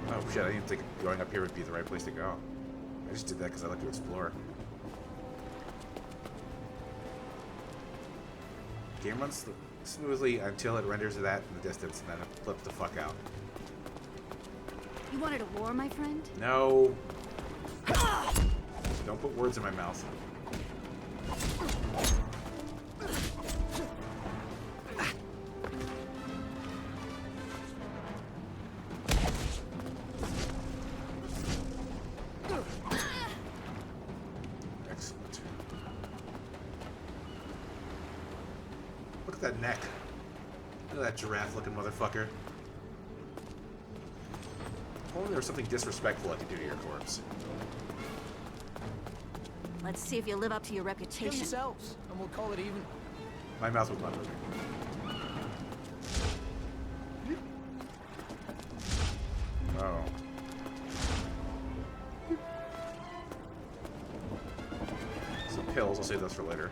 Oh shit! I didn't think going up here would be the right place to go. I just did that because I like to explore. Game runs smoothly until it renders that in the distance, and then it flips the fuck out. You wanted a war, my friend? No. Don't put words in my mouth. Excellent. Look at that neck. Look at that giraffe-looking motherfucker. If only there was something disrespectful I could do to your corpse. Let's see if you live up to your Kill reputation. yourselves, and we'll call it even. My mouth was not moving. Oh. Some pills, I'll save those for later.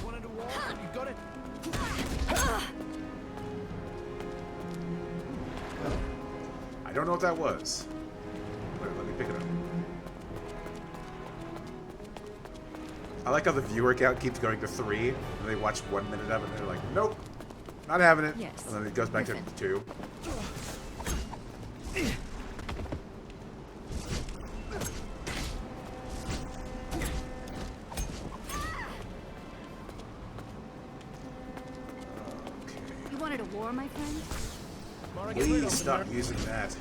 Wanted a war? You got it. I don't know what that was. Wait, let me pick it up. I like how the viewer count keeps going to 3, and they watch 1 minute of it, and they're like, nope, not having it. Yes. And then it goes back Griffin. to 2. You wanted a war, my friend? Mara, get rid of Please them, stop nerd. using that.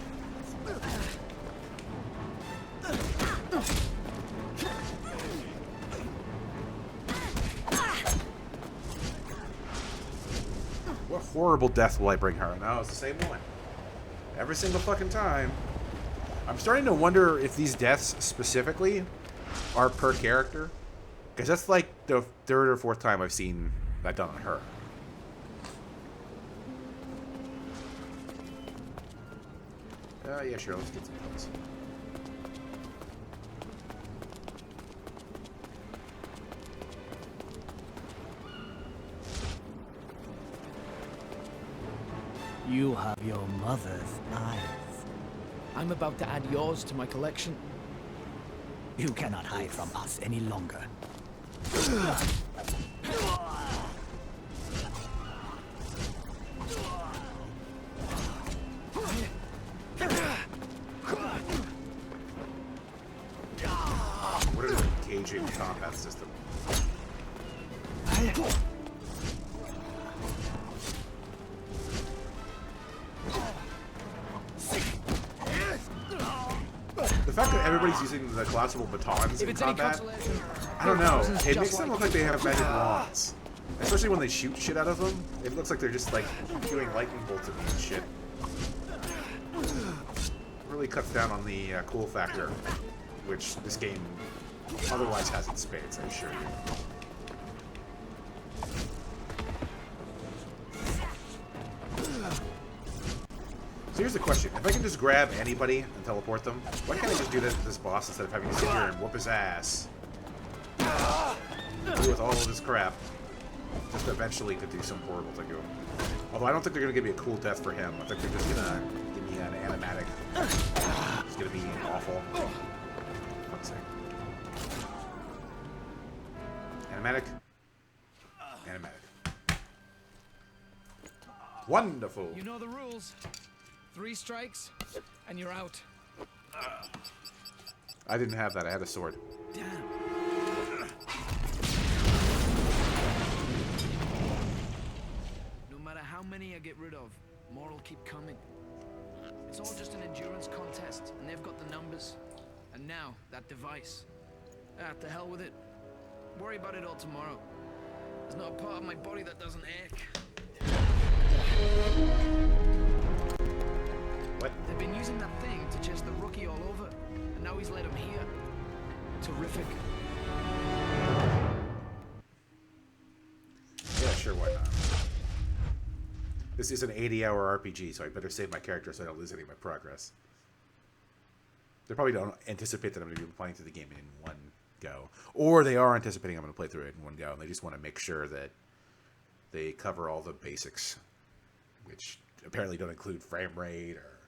What horrible death will I bring her? No, it's the same one. Every single fucking time. I'm starting to wonder if these deaths specifically are per character. Because that's like the 3rd or 4th time I've seen that done on her. Yeah, sure, let's get some pills. You have your mother's eyes. I'm about to add yours to my collection. You cannot hide from us any longer. What an engaging combat system. The fact that everybody's using the collapsible batons If in it's any combat, consolation, I don't know. thousands It just makes them look like they have magic wands. Especially when they shoot shit out of them. It looks like they're just like doing lightning bolts at me and shit. Really cuts down on the cool factor, which this game otherwise has in spades, I assure you. So here's the question. If I can just grab anybody and teleport them, why can't I just do that to this boss instead of having to sit here and whoop his ass? Deal with all of this crap. Just eventually to do some horrible thing to him. Although I don't think they're going to give me a cool death for him. I think they're just going to give me an animatic. It's going to be awful. For fuck's sake. Animatic. Animatic. Wonderful. you know the rules. 3 strikes, and you're out. I didn't have that. I had a sword. Damn. No matter how many I get rid of, more will keep coming. It's all just an endurance contest, and they've got the numbers. And now, that device. To hell with it. Worry about it all tomorrow. There's not a part of my body that doesn't ache. how he's led him here. Terrific. Yeah, sure, why not? This is an 80-hour RPG, so I better save my character so I don't lose any of my progress. They probably don't anticipate that I'm going to be playing through the game in one go. Or they are anticipating I'm going to play through it in one go, and they just want to make sure that they cover all the basics, which apparently don't include frame rate or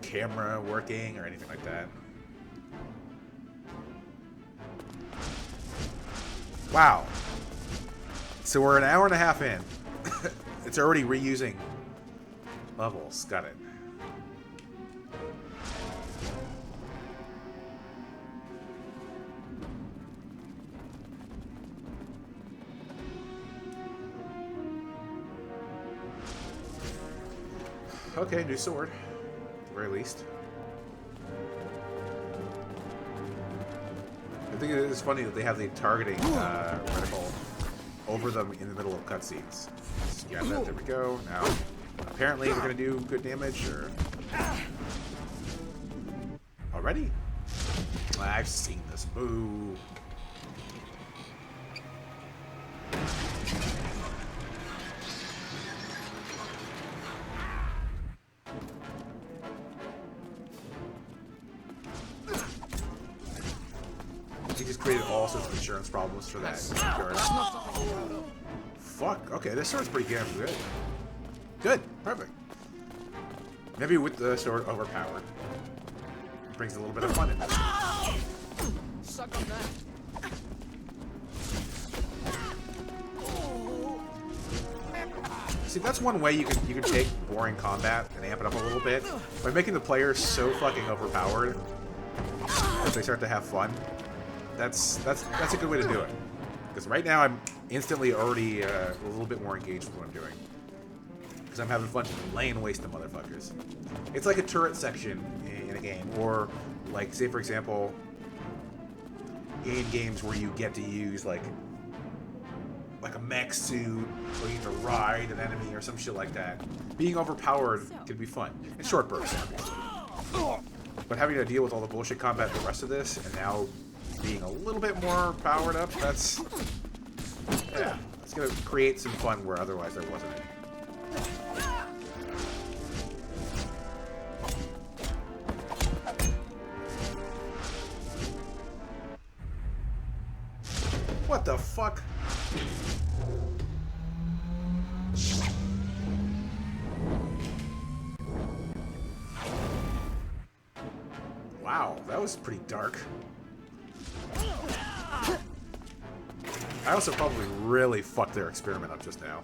camera working or anything like that. Wow. So we're an hour and a half in. It's already reusing levels. Got it. Okay, new sword. At the very least. I think it is funny that they have the targeting reticle over them in the middle of cutscenes. Yeah, there we go. Now, apparently we're going to do good damage, or... Already? I've seen this. Boo. He just created all sorts of insurance problems for that yard. Fuck. Okay, this sword's pretty damn good. Good. Perfect. Maybe with the sword overpowered. It brings a little bit of fun in it. Suck on that. See, that's one way you can take boring combat and amp it up a little bit by making the players so fucking overpowered that they start to have fun. That's a good way to do it. Because right now I'm instantly already a little bit more engaged with what I'm doing. Because I'm having fun laying waste to motherfuckers. It's like a turret section in a game, or like, say for example, in games where you get to use like a mech suit, or you get to ride an enemy or some shit like that. Being overpowered can be fun. In short bursts, obviously. But having to deal with all the bullshit combat the rest of this, and now being a little bit more powered up, that's... yeah, it's gonna create some fun where otherwise there wasn't any. What the fuck? Wow, that was pretty dark. I also probably really fucked their experiment up just now.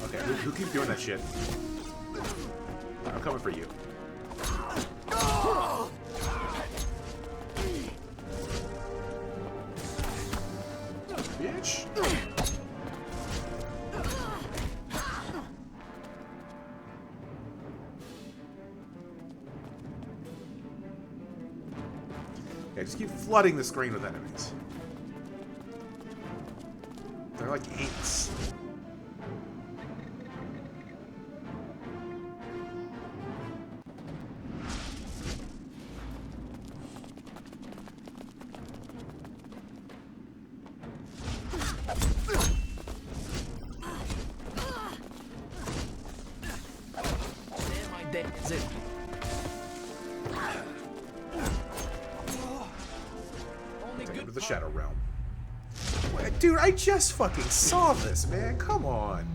Okay, who keeps doing that shit? I'm coming for you. Bitch. Okay, just keep flooding the screen with enemies. They're like ants. That's it. Take him to the Shadow Realm. Wait, dude, I just fucking saw this, man. Come on.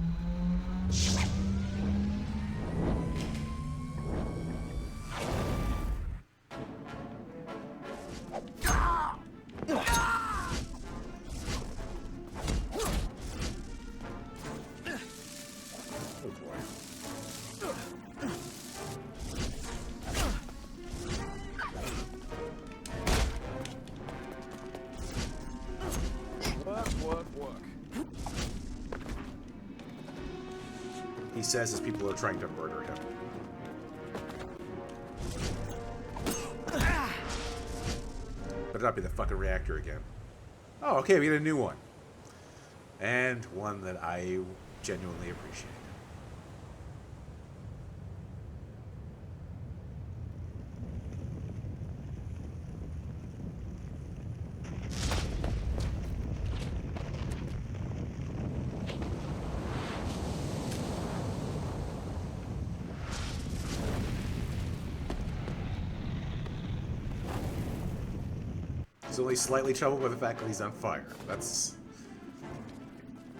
Oh boy. Work. He says as people are trying to murder him. Better not be the fucking reactor again. Oh, okay, we get a new one. And one that I genuinely appreciate. He's only slightly troubled by the fact that he's on fire. That's...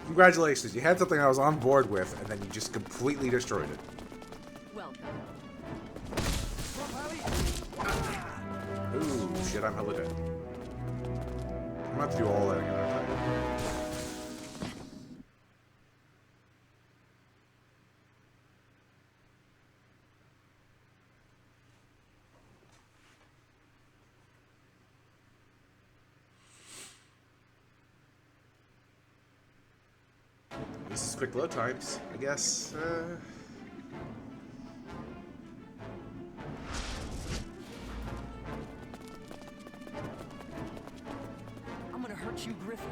Congratulations, you had something I was on board with, and then you just completely destroyed it. Welcome. Ooh, shit, I'm hella dead. I'm gonna have to do all that again, aren't I? This is quick load times, I guess. I'm gonna hurt you, Griffin.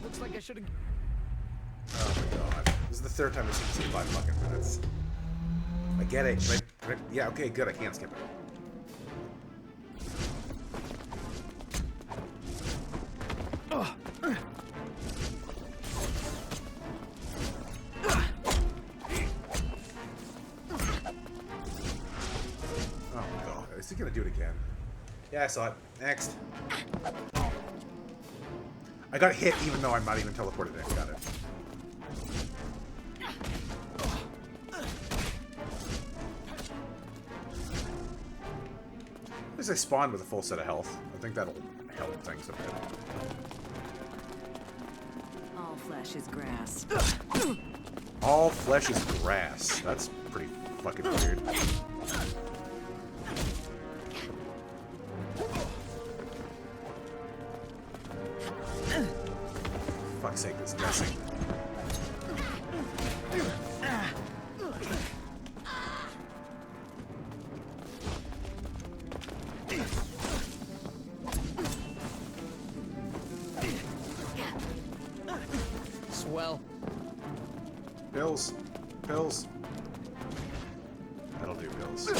Looks like I should have. Oh my god. This is the third time I've seen this in 5 fucking minutes. I get it. Can I, yeah, okay, good. I can't skip it. Oh my god. Is he gonna do it again? Yeah, I saw it. Next. I got hit even though I'm not even teleported in. Got it. At least I spawned with a full set of health. I think that'll help things a bit. All flesh is grass. All flesh is grass. That's pretty fucking weird. Fuck's sake, this guessing. Swell. Pills. Pills. That'll do, pills.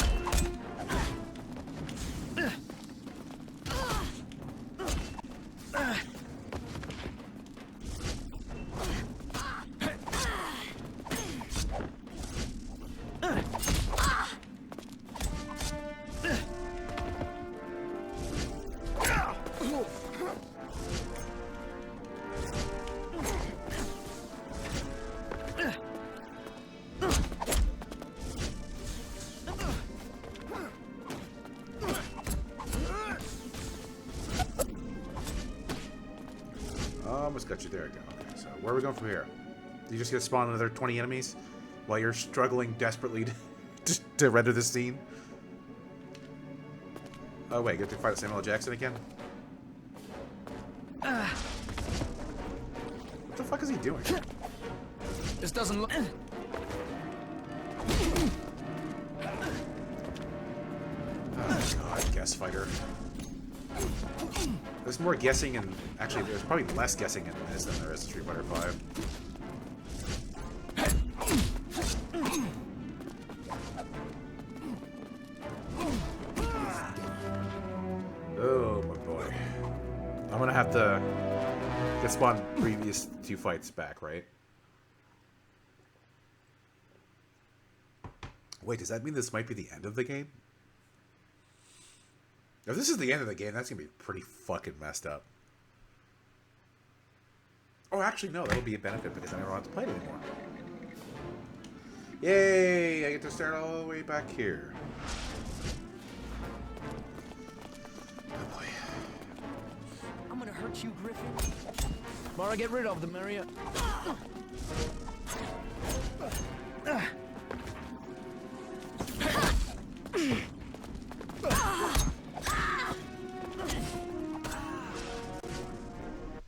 Almost got you. There we go. Okay, so where are we going from here? You just gonna spawn another 20 enemies while you're struggling desperately to render this scene? Oh wait, get to fight Samuel L. Jackson again? What the fuck is he doing? This doesn't look. Oh god, guess fighter. There's more guessing and actually there's probably less guessing in this than there is in Street Fighter 5. Oh my boy. I'm gonna have to get spawned previous 2 fights back, right? Wait, does that mean this might be the end of the game? If this is the end of the game, that's gonna be pretty fucking messed up. Oh, actually, no, that'll be a benefit because I don't have to play it anymore. Yay! I get to start all the way back here. Oh boy. I'm gonna hurt you, Griffin. The more I get rid of, the merrier.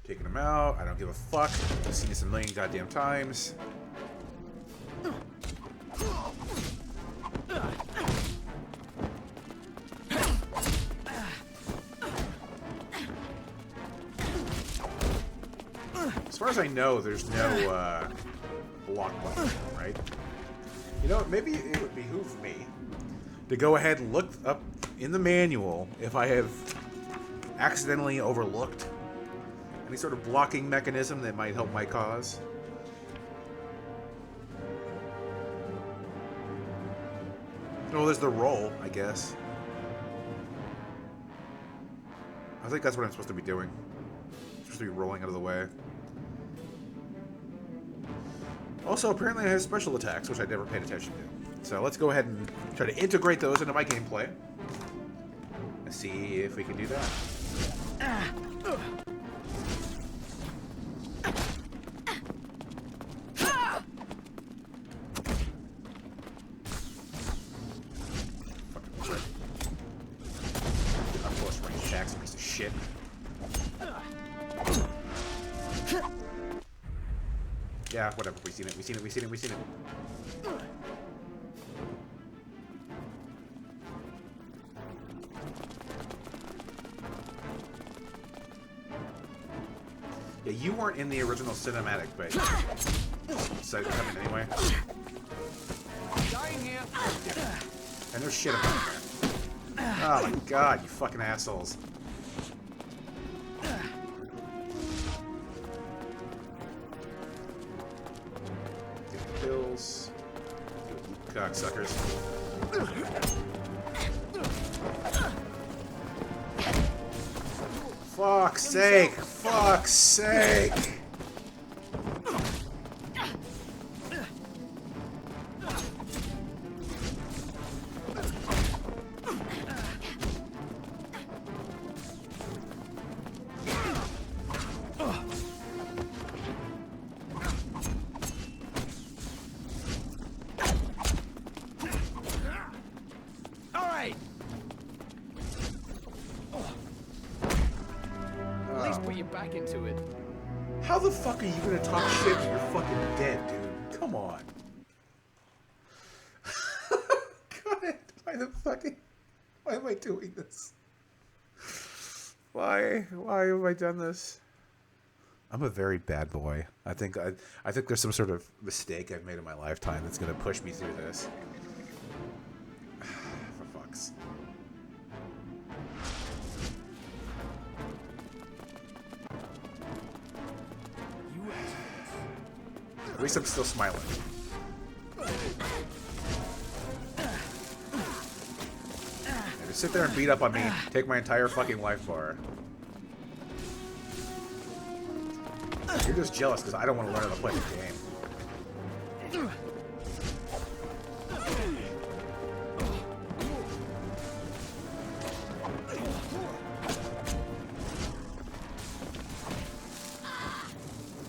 Taking him him out. I don't give a fuck. I've seen this a million goddamn times. As far as I know, there's no block button, right? You know, maybe it would behoove me to go ahead and look up in the manual if I have accidentally overlooked any sort of blocking mechanism that might help my cause. Oh, there's the roll, I guess. I think that's what I'm supposed to be doing. I'm supposed to be rolling out of the way. Also, apparently I have special attacks, which I never paid attention to. So let's go ahead and try to integrate those into my gameplay. And see if we can do that. Up close range attacks, piece of shit. Yeah, whatever. We've seen it. We've seen it. We've seen it. We've seen it. Yeah, you weren't in the original cinematic, but so you're coming anyway. Dying here. And there's shit about there. Oh my god, you fucking assholes. Kills. You cocksuckers. Fuck's sake! Fuck's sake! Put you back into it. How the fuck are you gonna talk shit when you're fucking dead, dude? Come on. God, why am I doing this? Why have I done this? I'm a very bad boy. I think there's some sort of mistake I've made in my lifetime that's gonna push me through this. For fuck's. At least I'm still smiling. And to sit there and beat up on me, take my entire fucking life bar. You're just jealous because I don't want to learn how to play the game.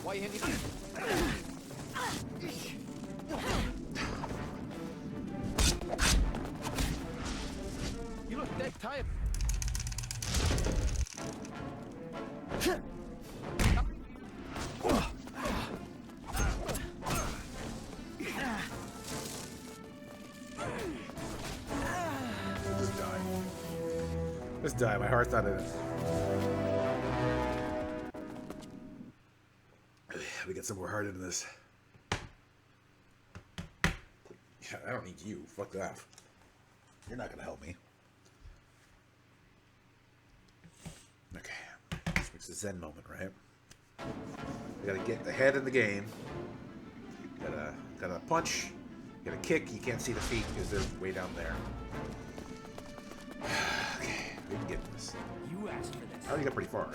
Why you hitting me? You look dead tired. Just die. Just die. My heart's not in it. We get some more heart into this. Yeah, I don't need you. Fuck that. You're not gonna help me. Okay. It's a Zen moment, right? You gotta get ahead in the game. Gotta punch. You gotta kick. You can't see the feet because they're way down there. Okay, we can get this. You asked for this. I already got pretty far.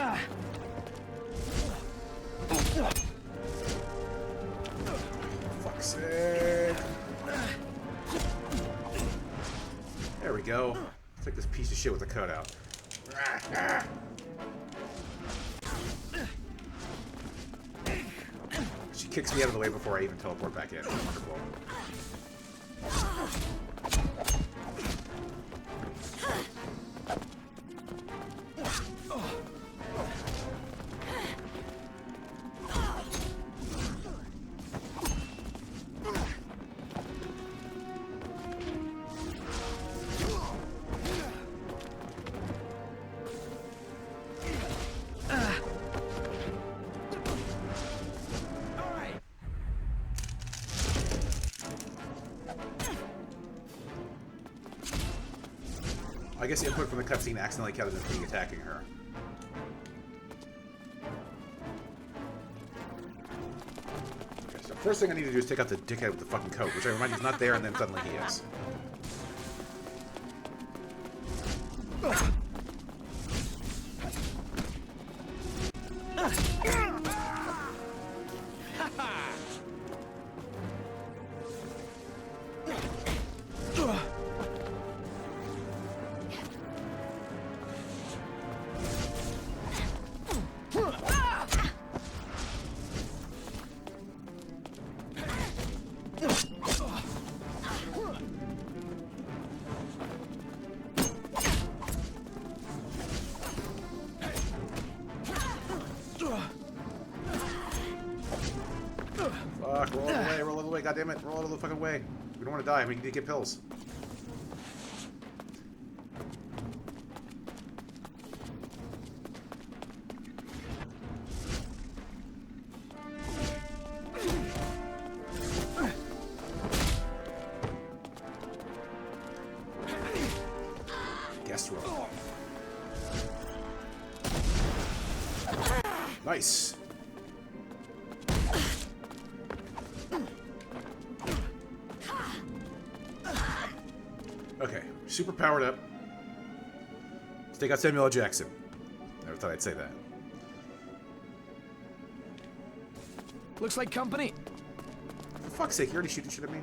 Right? Fuck's sake. There we go. Take this piece of shit with the cutout. She kicks me out of the way before I even teleport back in. Wonderful. I guess input from the cutscene accidentally counted as me attacking her. Okay, so first thing I need to do is take out the dickhead with the fucking coat, which I remind you is not there, and then suddenly he is. Fuck, roll out of the way, goddammit, roll out of the fucking way. We don't want to die, we need to get pills. Guest roll. Nice. Okay, super powered up. Let's take out Samuel L. Jackson. Never thought I'd say that. Looks like company. For fuck's sake, you already shooting shit at me?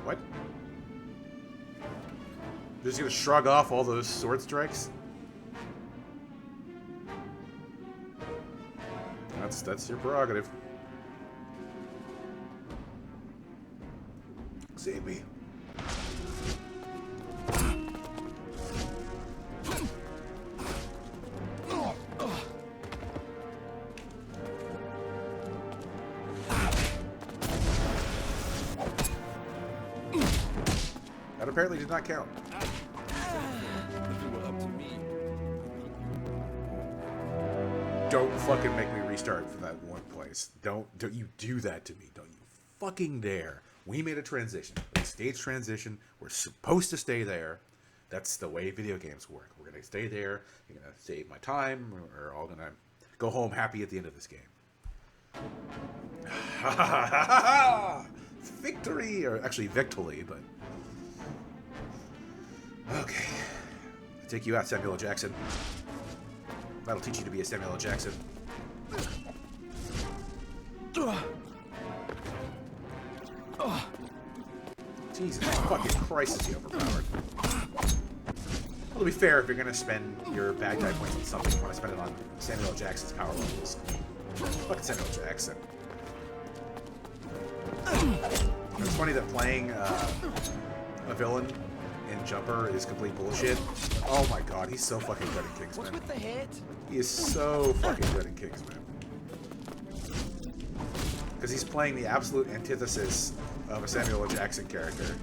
What? They're just gonna shrug off all those sword strikes? That's your prerogative. Save me. That apparently did not count. Don't fucking make me restart from that one place. Don't you do that to me. Don't you fucking dare. We made a transition. A stage transition. We're supposed to stay there. That's the way video games work. We're going to stay there. You're going to save my time. We're all going to go home happy at the end of this game. Victory! Or actually, victory, but... Okay. I'll take you out, Samuel L. Jackson. That'll teach you to be a Samuel L. Jackson. Jesus fucking Christ, is he overpowered. Well, to be fair, if you're going to spend your bad guy points on something, you want to spend it on Samuel L. Jackson's power levels. Fucking Samuel L. Jackson. It's funny that playing a villain in Jumper is complete bullshit. Oh my god, he's so fucking good in Kingsman. What's with the head? He is so fucking good in Kingsman. Because he's playing the absolute antithesis of a Samuel L. Jackson character.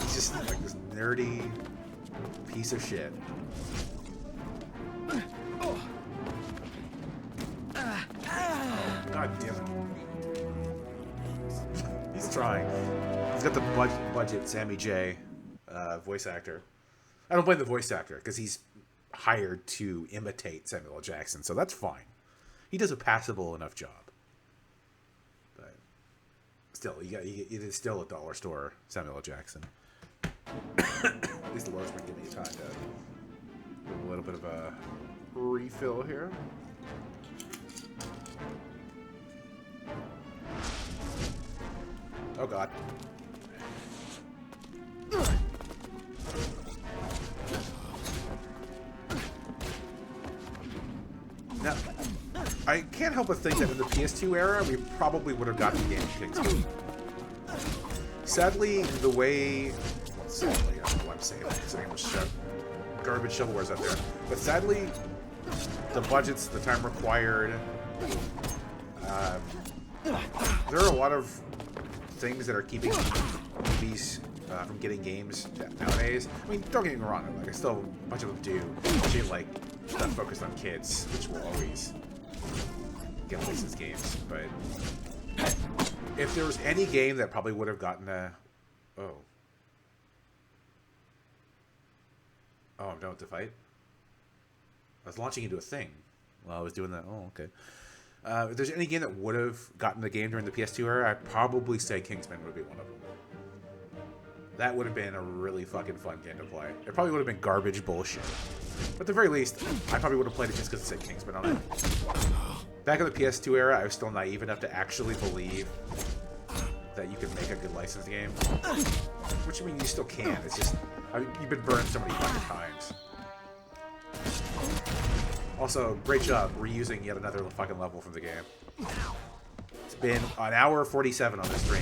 He's just like this nerdy piece of shit. Oh, god damn it. He's trying. He's got the budget Sammy J voice actor. I don't blame the voice actor because he's hired to imitate Samuel L. Jackson, so that's fine. He does a passable enough job. But still, it is still a dollar store Samuel L. Jackson. At least the load's been giving me time to do a little bit of a refill here. Oh god. Now, I can't help but think that in the PS2 era, we probably would have gotten the game kicked. Sadly, the way... Well, sadly, I don't know what I'm saying. Because I was garbage shovelwares out there. But sadly, the budgets, the time required... there are a lot of things that are keeping movies from getting games nowadays. I mean, don't get me wrong. Like, I still a bunch of them do. Especially, like, stuff focused on kids, which will always get licensed games. But if there was any game that probably would have gotten a... Oh, I'm done with the fight? I was launching into a thing while I was doing that. Oh, okay. If there's any game that would have gotten the game during the PS2 era, I'd probably say Kingsman would be one of them. That would have been a really fucking fun game to play. It probably would have been garbage bullshit. But at the very least, I probably would have played it just because it said Kingsman on it. Back in the PS2 era, I was still naive enough to actually believe that you could make a good licensed game. Which, I mean, you still can. It's just, you've been burned so many fucking times. Also, great job reusing yet another fucking level from the game. It's been an hour 47 on this stream,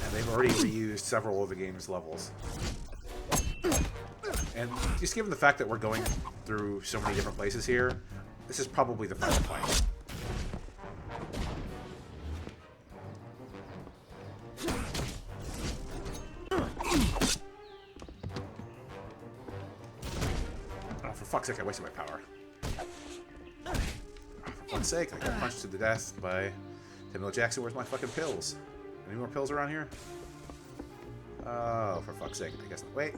and they've already reused several of the game's levels. And just given the fact that we're going through so many different places here, this is probably the final fight. Oh, for fuck's sake, I wasted my power. For fuck's sake, I got punched to the death by Samuel Jackson. Where's my fucking pills? Any more pills around here? Oh, for fuck's sake. I guess not. Wait.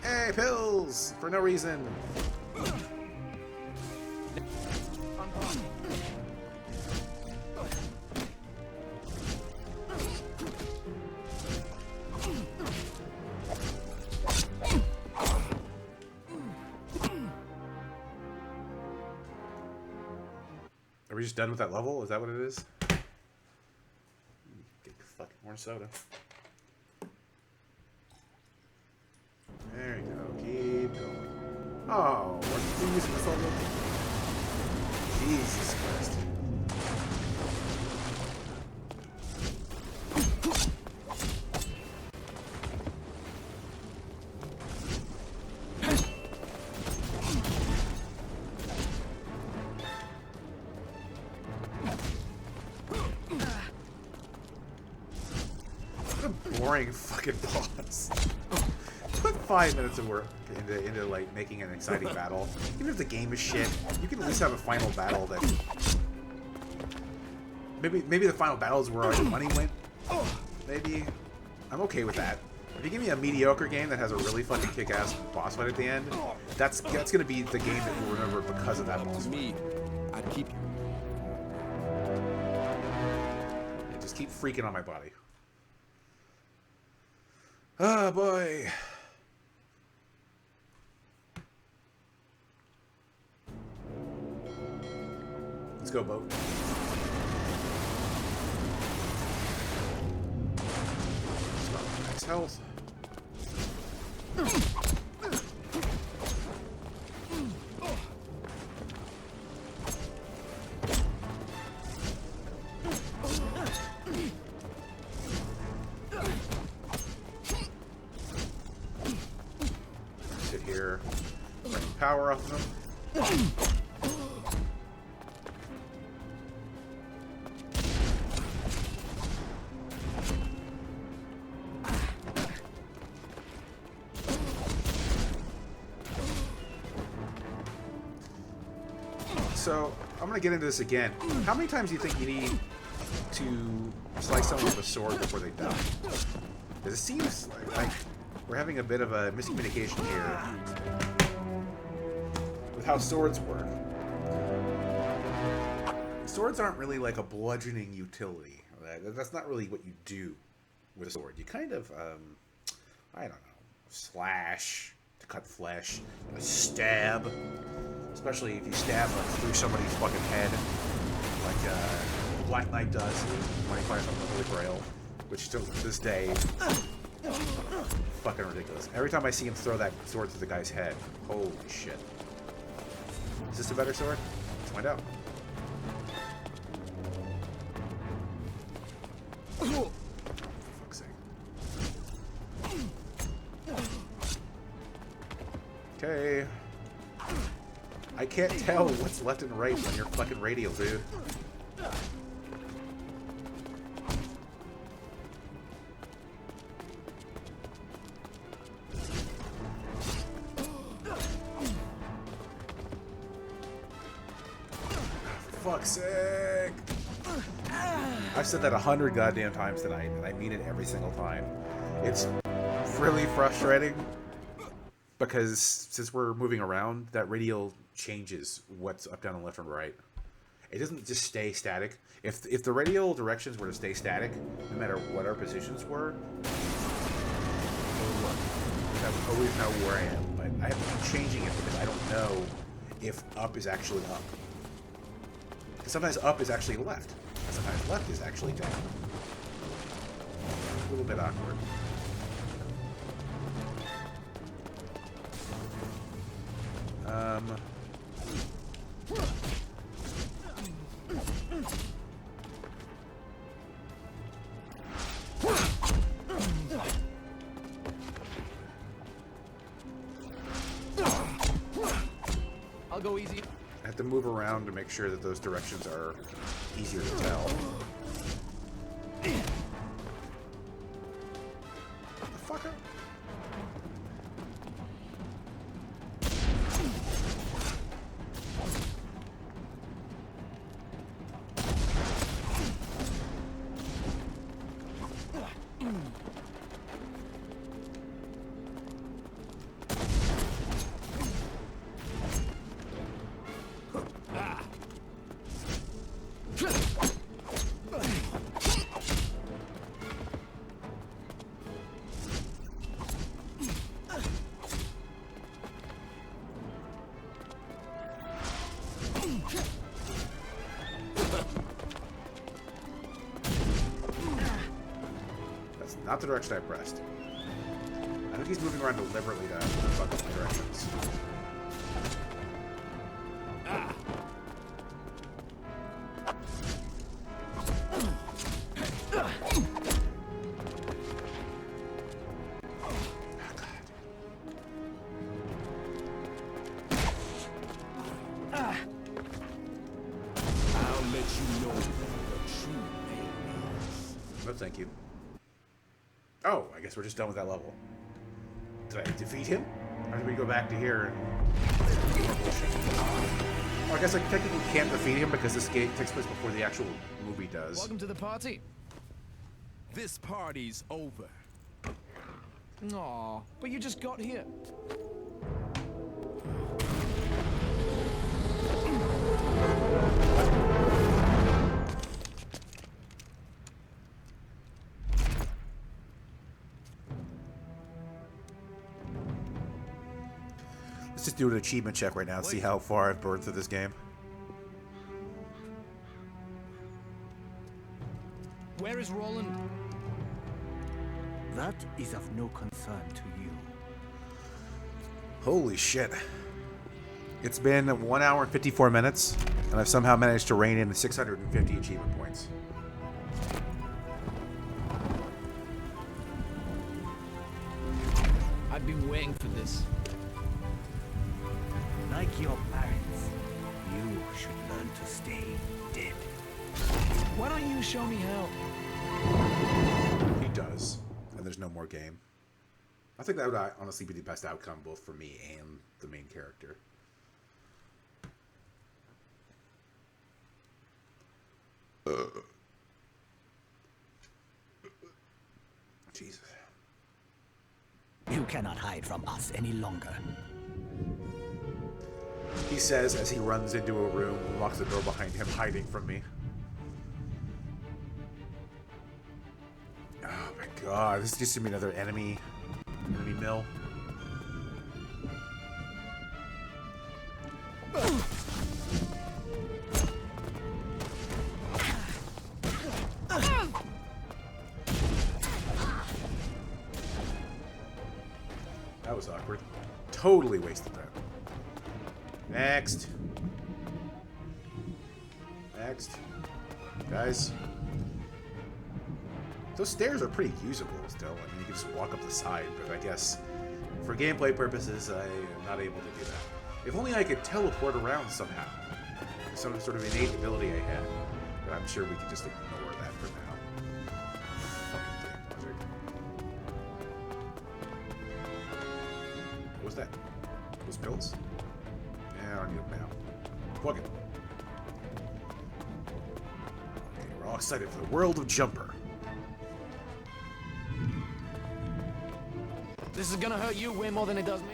Hey, pills! For no reason. Are we just done with that level? Is that what it is? Get fucking more soda. There you go. Keep going. Oh, we're using this level. Jesus Christ. What a boring fucking boss. Put 5 minutes of work into like making an exciting battle. Even if the game is shit, you can at least have a final battle that maybe the final battle is where all your money went. Maybe I'm okay with that. If you give me a mediocre game that has a really fucking kick-ass boss fight at the end, that's gonna be the game that you'll remember because of that boss fight. Me, I'd keep. Yeah, just keep freaking on my body. Oh boy. Let's go, boat. Max health. Sit here, bring power off of them. So, I'm going to get into this again. How many times do you think you need to slice someone with a sword before they die? Because it seems like we're having a bit of a miscommunication here with how swords work. Swords aren't really like a bludgeoning utility. That's not really what you do with a sword. You kind of, I don't know. slash to cut flesh, a stab, especially if you stab through somebody's fucking head, like Black Knight does when he finds something with the Holy Grail, which still to this day, fucking ridiculous. Every time I see him throw that sword through the guy's head, holy shit. Is this a better sword? Let's find out. For fuck's sake. Okay. I can't tell what's left and right on your fucking radial, dude. For fuck's sake. I've said that 100 goddamn times tonight, and I mean it every single time. It's really frustrating because since we're moving around, that radial changes what's up, down, and left and right. It doesn't just stay static. If the radial directions were to stay static, no matter what our positions were, I would always know where I am. But I have to keep changing it because I don't know if up is actually up. Because sometimes up is actually left. And sometimes left is actually down. A little bit awkward. I'll go easy. I have to move around to make sure that those directions are easier to tell. What the fuck? That's not the direction I pressed. I think he's moving around deliberately to fuck up my directions. No, thank you. Oh, I guess we're just done with that level. Did I defeat him? Or did we go back to here and do more bullshit? Oh, I guess I technically can't defeat him because this game takes place before the actual movie does. Welcome to the party. This party's over. Aw, but you just got here. Let's just do an achievement check right now and see how far I've burned through this game. Where is Roland? That is of no concern to you. Holy shit. It's been 1 hour and 54 minutes, and I've somehow managed to rein in 650 achievement points. I've been waiting for this. Like your parents, you should learn to stay dead. Why don't you show me how? He does, and there's no more game. I think that would honestly be the best outcome both for me and the main character. Jesus. You cannot hide from us any longer. He says as he runs into a room and locks the door behind him, hiding from me. Oh my god, this is just gonna be another enemy mill. That was awkward. Totally wasted that. Next. Next. Guys. Those stairs are pretty usable still. I mean, you can just walk up the side, but I guess for gameplay purposes, I am not able to do that. If only I could teleport around somehow. Some sort of innate ability I had. But I'm sure we could just ignore that for now. Fucking damn logic. What was that? Those pills? Yeah, I don't need them now. Plug it. Okay, we're all excited for the world of Jumper. This is gonna hurt you way more than it does me.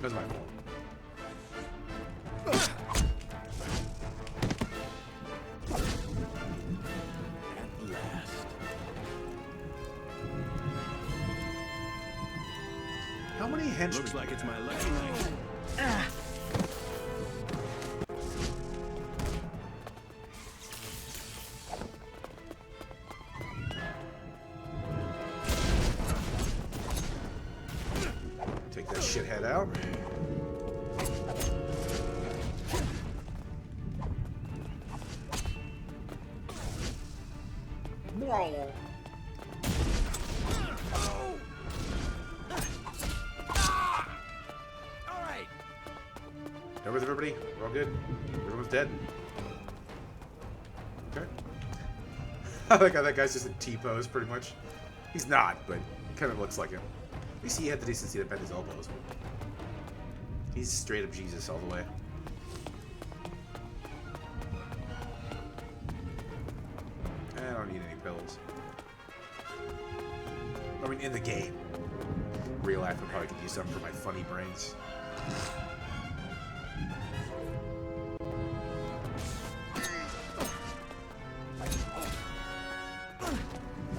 That's my fault. At last. How many henchmen? Looks like it's my lucky night. Take that shithead out. Alright. Done with everybody? We're all good? Everyone's dead? Okay. I like how that guy's just a T-pose, pretty much. He's not, but kind of looks like him. At least he had the decency to bend his elbows. He's straight up Jesus all the way. I don't need any pills. I mean, in the game. Real life, I probably could use something for my funny brains.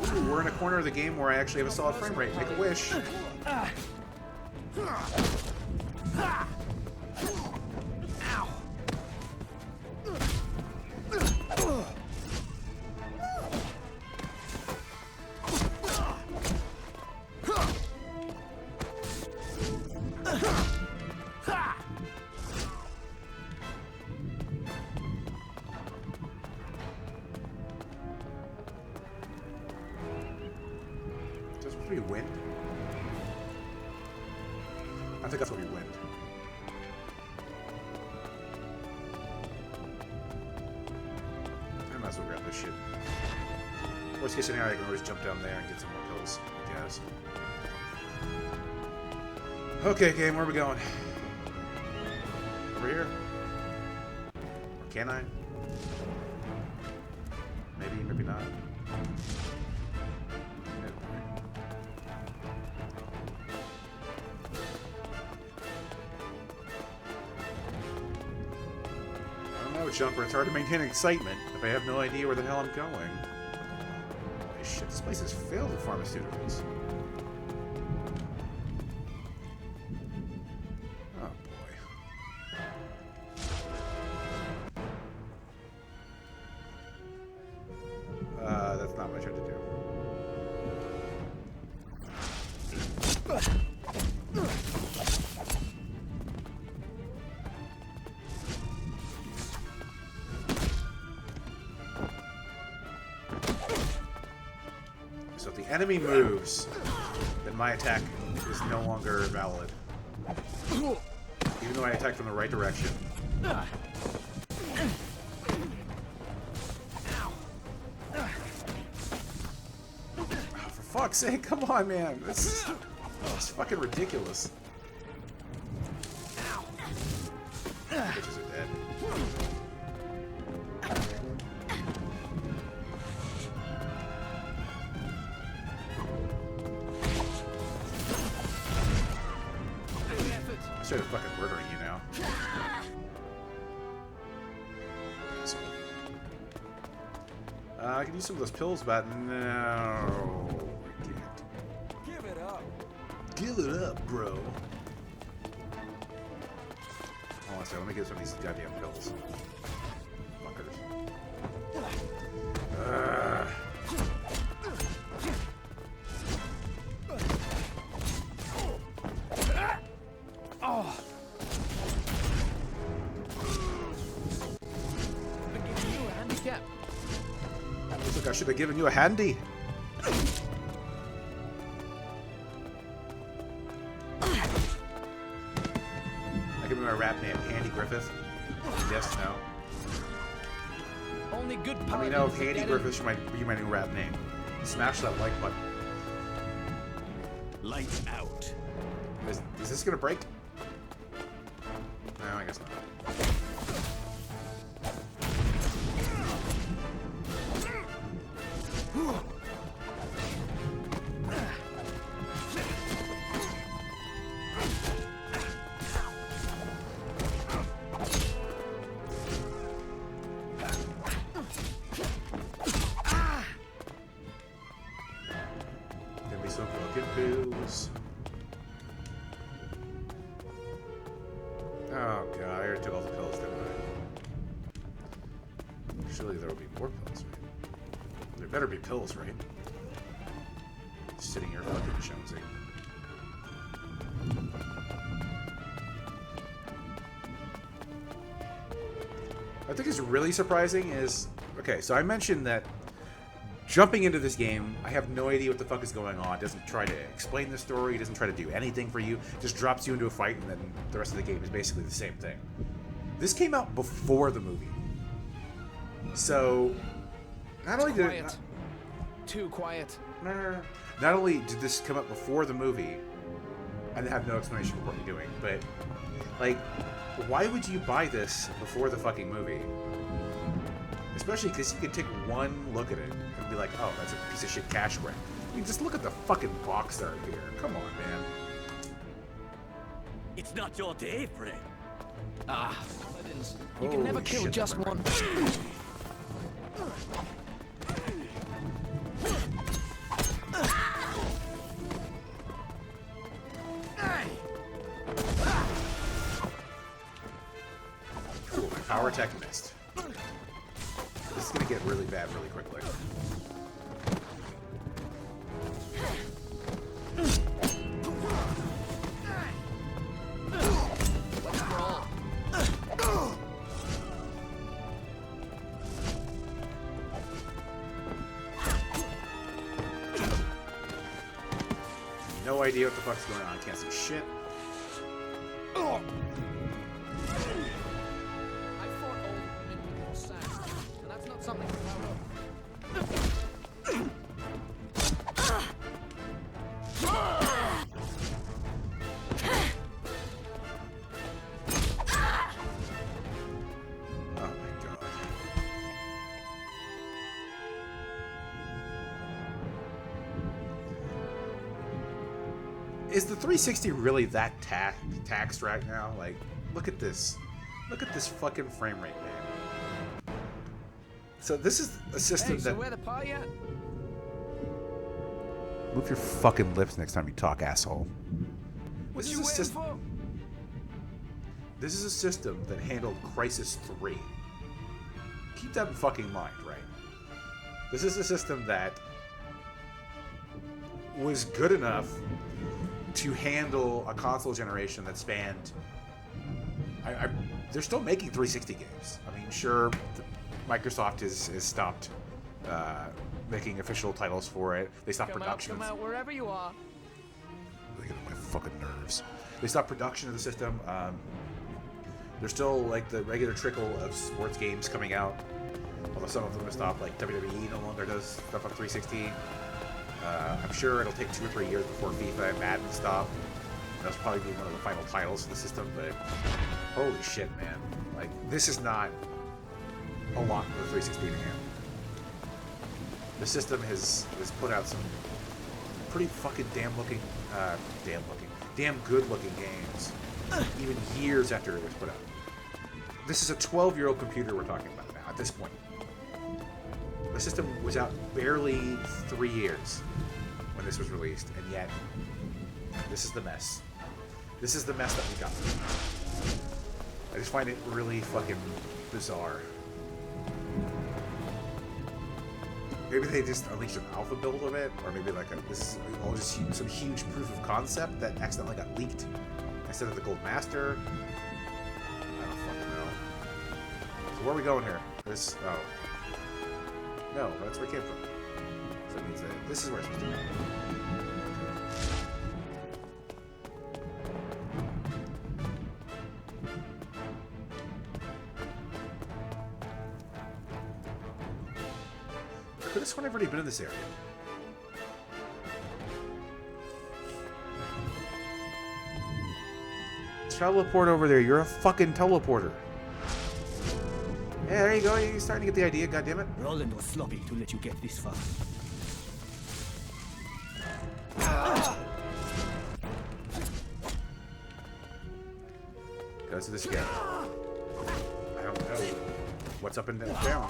Ooh, we're in a corner of the game where I actually have a solid frame rate. Make a wish. Does we win? I think that's what we win. I might as well grab this shit. Worst case scenario, I can always jump down there and get some more pills, I guess. Okay, game, where are we going? Over here? Or can I? Maybe, maybe not. Jumper, it's hard to maintain excitement if I have no idea where the hell I'm going. Holy shit, this place is filled with pharmaceuticals. Oh boy. That's not what I tried to do. So if the enemy moves, then my attack is no longer valid. Even though I attack from the right direction. Oh, for fuck's sake, come on, man. This is fucking ridiculous. Bitches are dead. started fucking murdering you now. Asshole. I can use some of those pills, but no, I can't. Give it up. Give it up, bro. Hold on a second, let me get some of these goddamn pills. Fuckers. Oh. Been giving you a handicap. Looks like I should have given you a handy. I give me my rap name, Handy Griffith. Yes, no. Only good Let me know if Handy Griffith should be my new rap name. Smash that like button. Lights out. Is this gonna break? No, I guess not. Give me some fucking pills. Oh god, I already took all the pills, didn't I? Surely there will be more pills, right? There better be pills, right? Sitting here fucking jonesing. I think is really surprising is... Okay, so I mentioned that jumping into this game, I have no idea what the fuck is going on. It doesn't try to explain the story. It doesn't try to do anything for you. It just drops you into a fight, and then the rest of the game is basically the same thing. This came out before the movie. So, not only did it... Quiet. Too quiet. No. Not only did this come up before the movie, and have no explanation for what you're doing, but, like, why would you buy this before the fucking movie? Especially because you could take one look at it and be like, oh, that's a piece of shit cash grab. I mean, just look at the fucking box art here. Come on, man. It's not your day, friend. Ah, paladins. You can never Holy kill shit, just that one. Cool, my power attack missed. This is gonna get really bad really quickly. Let's roll. No idea what the fuck's going on. Can't see shit. I fought old men with more sass, and that's not something I'm proud of. Oh my god. Is the 360 really that taxed right now? Like, look at this. Look at this fucking frame rate, man. So this is a system Hey, so that... where the party at? Move your fucking lips next time you talk, asshole. What This you is a waiting system... for? This is a system that handled Crisis 3. Keep that in fucking mind, right? This is a system that was good enough to handle a console generation that spanned... they're still making 360 games. I mean, sure, Microsoft has stopped making official titles for it. They stopped production. Come out wherever you are. They get on my fucking nerves. They stopped production of the system. There's still like the regular trickle of sports games coming out, although some of them have stopped. Like WWE no longer does stuff on 360. I'm sure it'll take 2 or 3 years before FIFA and Madden stop. That's probably be one of the final titles of the system. But holy shit, man! Like this is not a lot for the 360 to handle. The system has put out some pretty fucking damn good looking games. even years after it was put out. This is a 12-year-old computer we're talking about now, at this point. The system was out barely 3 years when this was released, and yet this is the mess. This is the mess that we got. I just find it really fucking bizarre. Maybe they just unleashed an alpha build of it, or maybe like this is all just some huge proof of concept that accidentally got leaked instead of the Gold Master. I don't fucking know. So where are we going here? This, oh. No, that's where it came from. So it means that this is where it's supposed to go. I could have sworn I've already been in this area. Teleport over there. You're a fucking teleporter. Yeah, there you go. You're starting to get the idea, goddammit. Roland was sloppy to let you get this far. Goes to this again. I don't know what's up and down.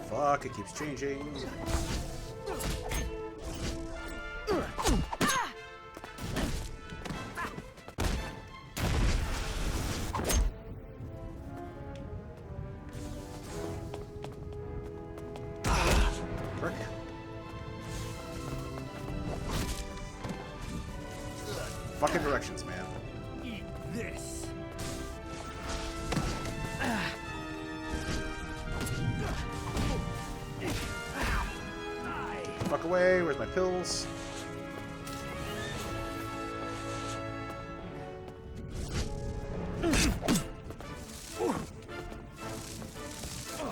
Fuck, it keeps changing. Frick. Fucking directions, man. Eat this. Fuck away, where's my pills?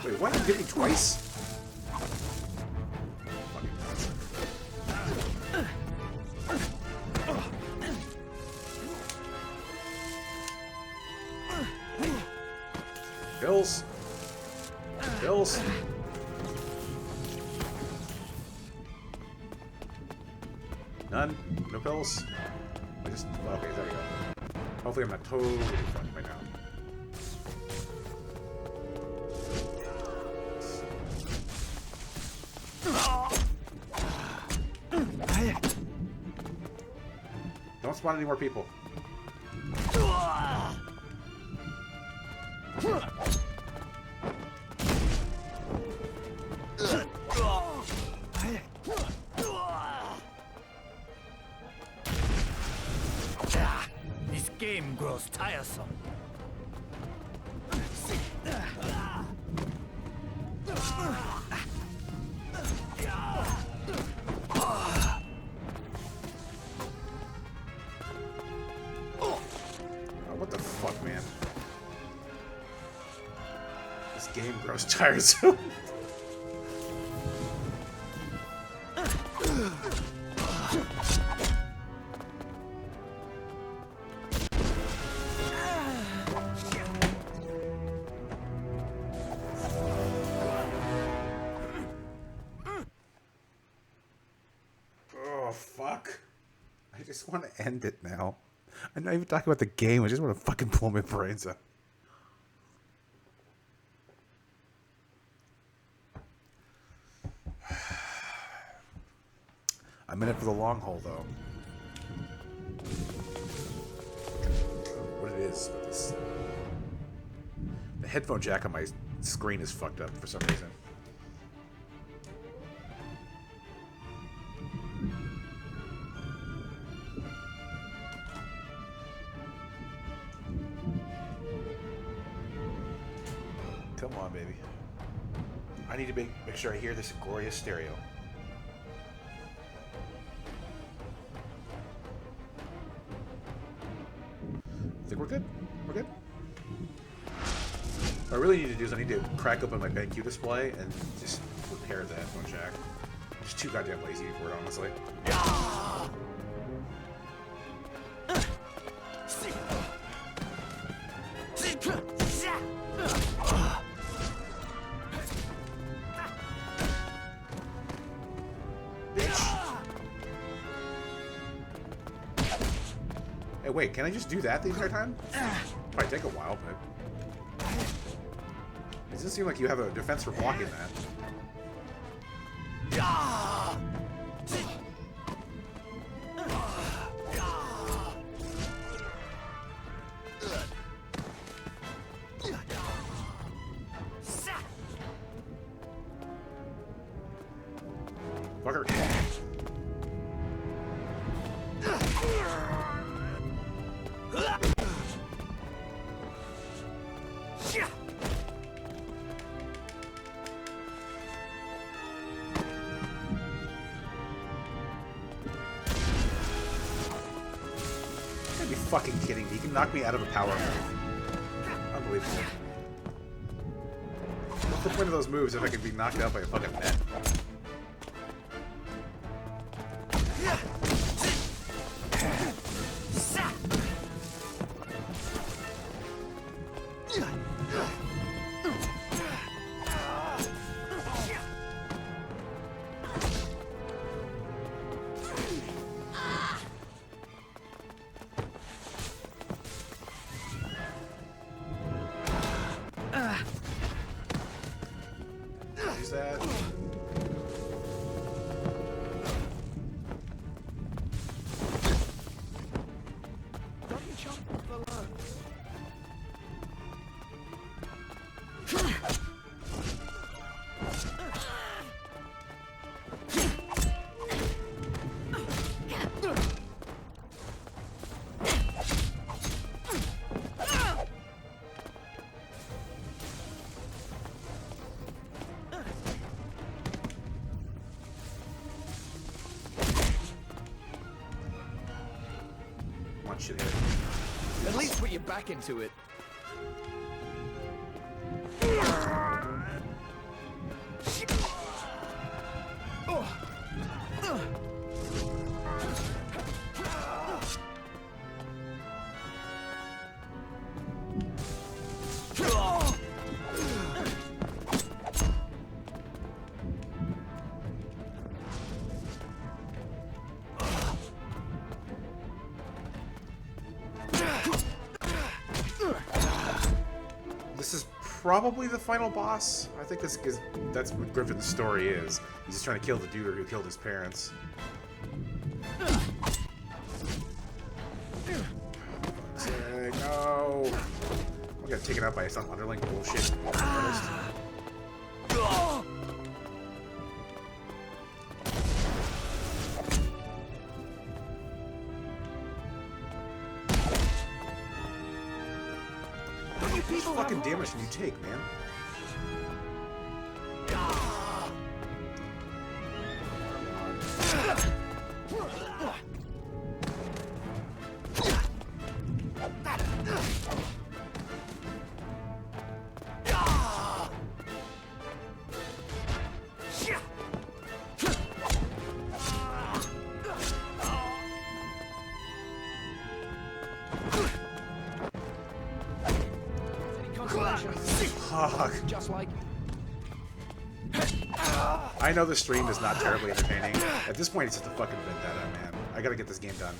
Wait, what? You hit me twice? Fucking nuts. Pills. Pills. None? No pills? I just... Okay, there we go. Hopefully I'm not totally fucked right now. Don't spawn any more people. This game grows tiresome. Oh, what the fuck, man? This game grows tiresome. Oh, fuck. I just want to end it now. I'm not even talking about the game. I just want to fucking blow my brains out. I'm in it for the long haul, though. What it is, but this... The headphone jack on my screen is fucked up for some reason. Come on, baby. I need to make sure I hear this glorious stereo. I think we're good. We're good. What I really need to do is I need to crack open my BenQ display and just repair the headphone jack. I'm just too goddamn lazy for it, honestly. Hey, wait, can I just do that the entire time? Might take a while, but... It doesn't seem like you have a defense for blocking that. Fucker. Fucking kidding me. You can knock me out of a power move. Unbelievable. What's the point of those moves if I can be knocked out by a fucking net? That. Don't jump the line. Shit. At least put your back into it. This is probably the final boss. I think that's what Griffin's story is. He's just trying to kill the dude who killed his parents. No! I'm gonna take it out by some underling bullshit. How much fucking damage can you take, man? Just like... I know the stream is not terribly entertaining. At this point, it's just a fucking vendetta, man. I gotta get this game done.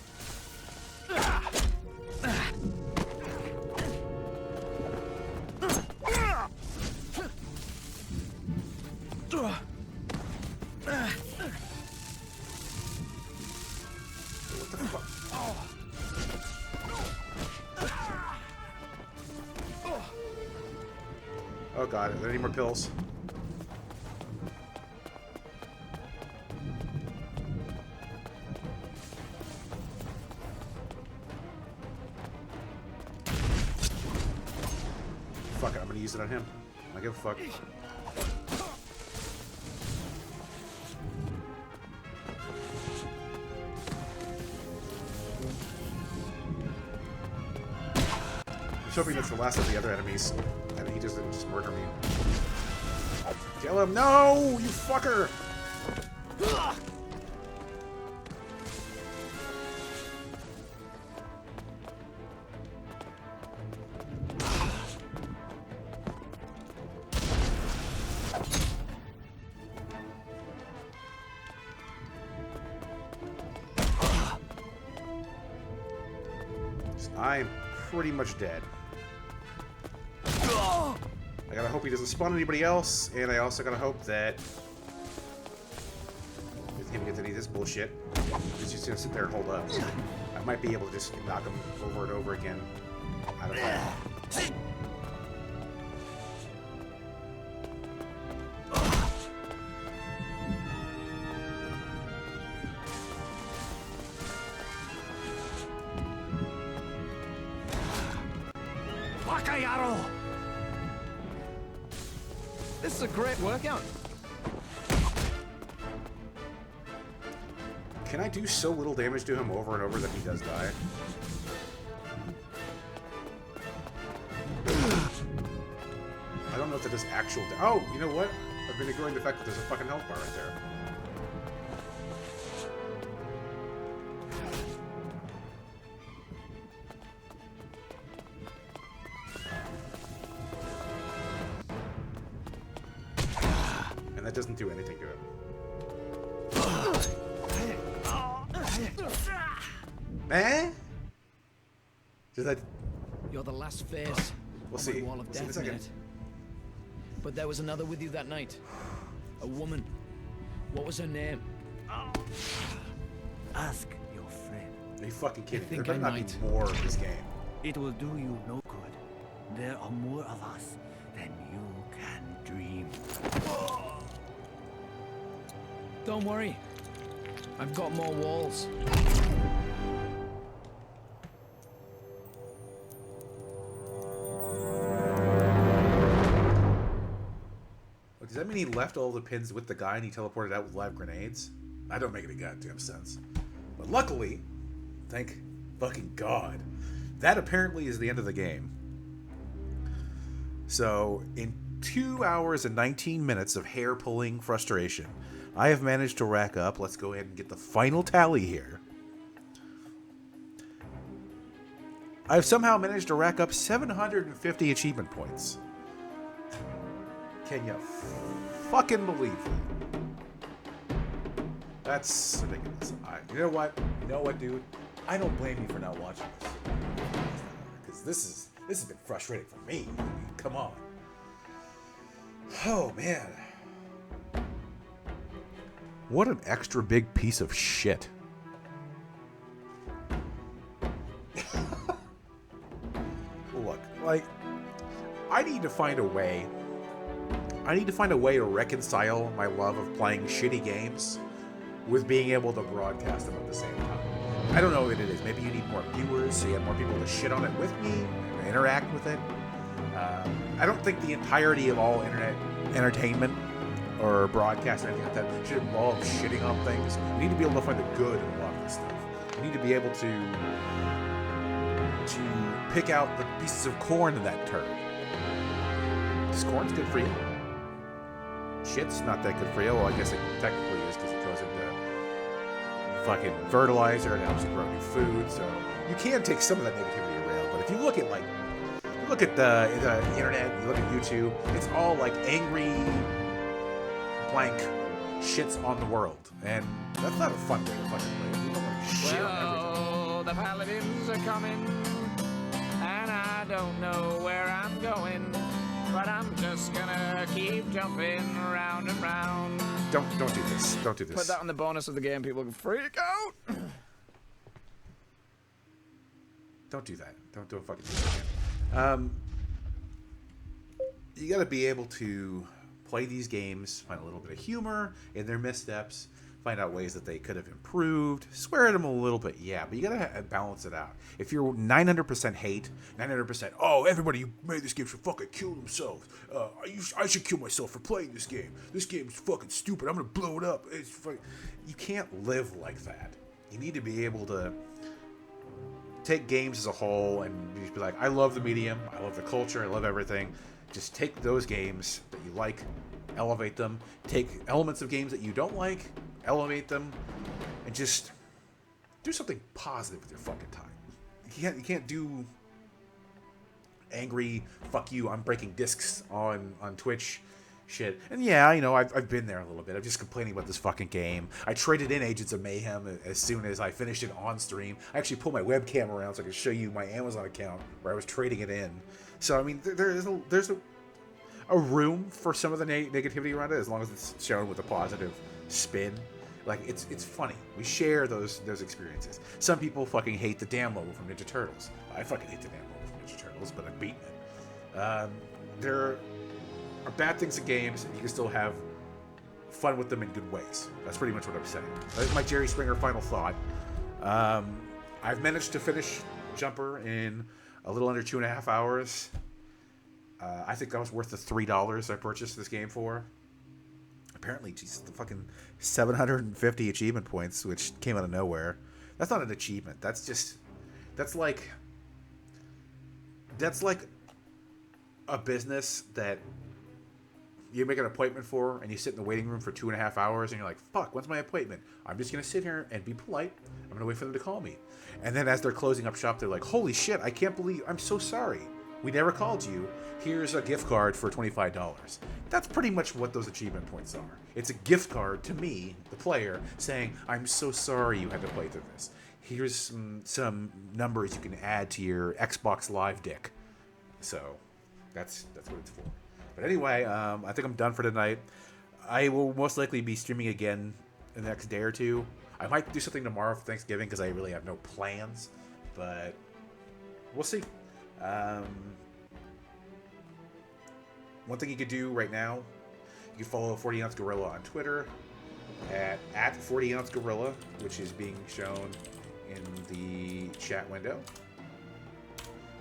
Oh god, are there any more pills? Fuck it, I'm gonna use it on him. I don't give a fuck. I'm hoping that's the last of the other enemies, and he doesn't just murder me. Kill him! No! You fucker! I'm pretty much dead. I gotta hope he doesn't spawn anybody else, and I also gotta hope that if he gets any of this bullshit, he's just gonna sit there and hold up. I might be able to just knock him over and over again. I don't know. This is a great workout. Can I do so little damage to him over and over that he does die? I don't know if that does actual oh, you know what? I've been ignoring the fact that there's a fucking health bar right there. And that doesn't do anything to him. Eh? Does that... You're the last face. We'll on see. the wall of We'll see in a death, second. mate. But there was another with you that night. A woman. What was her name? Ask your friend. Are you fucking kidding? think There better I not might. be more of this game. It will do you no good. There are more of us than you can dream. Don't worry. I've got more walls. Does that mean he left all the pins with the guy and he teleported out with live grenades? I don't make any goddamn sense. But luckily, thank fucking God, that apparently is the end of the game. So, in 2 hours and 19 minutes of hair-pulling frustration, I have managed to rack up, let's go ahead and get the final tally here. I've somehow managed to rack up 750 achievement points. Can you fucking believe it? That's ridiculous. You know what? You know what, dude? I don't blame you for not watching this. Because this has been frustrating for me. I mean, come on. Oh, man. What an extra big piece of shit. Look, like, I need to find a way to reconcile my love of playing shitty games with being able to broadcast them at the same time. I don't know what it is. Maybe you need more viewers, so you have more people to shit on it with me, or interact with it. I don't think the entirety of all internet entertainment or broadcast or anything like that should involve shitting on things. We need to be able to find the good in a lot of this stuff. We need to be able to pick out the pieces of corn in that turd. Because corn's good for you. Shit's not that good for you. Well, I guess it technically is because it goes into fucking fertilizer and it helps you grow new food. So you can take some of that negativity real. But if you look at the internet, you look at YouTube, it's all like angry blank shits on the world, and that's not a fun way to fucking play. You don't want to shit on everything. The paladins are coming, and I don't know where I'm going, but I'm just gonna keep jumping round and round. Don't do this. Don't do this. Put that on the bonus of the game. People can freak out. Don't do that. Don't fucking do that again. you got to be able to play these games, find a little bit of humor in their missteps, find out ways that they could have improved, swear at them a little bit, yeah, but you gotta balance it out. If you're 900% hate, 900%, oh, everybody who made this game should fucking kill themselves. I should kill myself for playing this game. This game's fucking stupid. I'm gonna blow it up. You can't live like that. You need to be able to take games as a whole and just be like, I love the medium, I love the culture, I love everything. Just take those games that you like, elevate them. Take elements of games that you don't like, elevate them, and just do something positive with your fucking time. You can't do angry fuck you, I'm breaking discs on Twitch shit. And yeah, you know, I've been there a little bit. I'm just complaining about this fucking game. I traded in Agents of Mayhem as soon as I finished it on stream. I actually pulled my webcam around so I could show you my Amazon account where I was trading it in. So I mean, there's a room for some of the negativity around it, as long as it's shown with a positive spin. Like, it's funny. We share those experiences. Some people fucking hate the damn level from Ninja Turtles. I fucking hate the damn level from Ninja Turtles, but I've beaten it. There are bad things in games, and you can still have fun with them in good ways. That's pretty much what I'm saying. That's my Jerry Springer final thought. I've managed to finish Jumper in a little under 2.5 hours. I think that was worth the $3 I purchased this game for. Apparently, Jesus, the fucking 750 achievement points, which came out of nowhere. That's not an achievement. That's like a business that you make an appointment for, and you sit in the waiting room for 2.5 hours, and you're like, fuck, when's my appointment? I'm just going to sit here and be polite. I'm going to wait for them to call me. And then as they're closing up shop, they're like, holy shit, I can't believe, I'm so sorry. We never called you. Here's a gift card for $25. That's pretty much what those achievement points are. It's a gift card to me, the player, saying, I'm so sorry you had to play through this. Here's some numbers you can add to your Xbox Live dick. So that's what it's for. But anyway, I think I'm done for tonight. I will most likely be streaming again in the next day or two. I might do something tomorrow for Thanksgiving because I really have no plans. But we'll see. One thing you could do right now, you can follow 40 Ounce Gorilla on Twitter at 40 Ounce Gorilla, which is being shown in the chat window.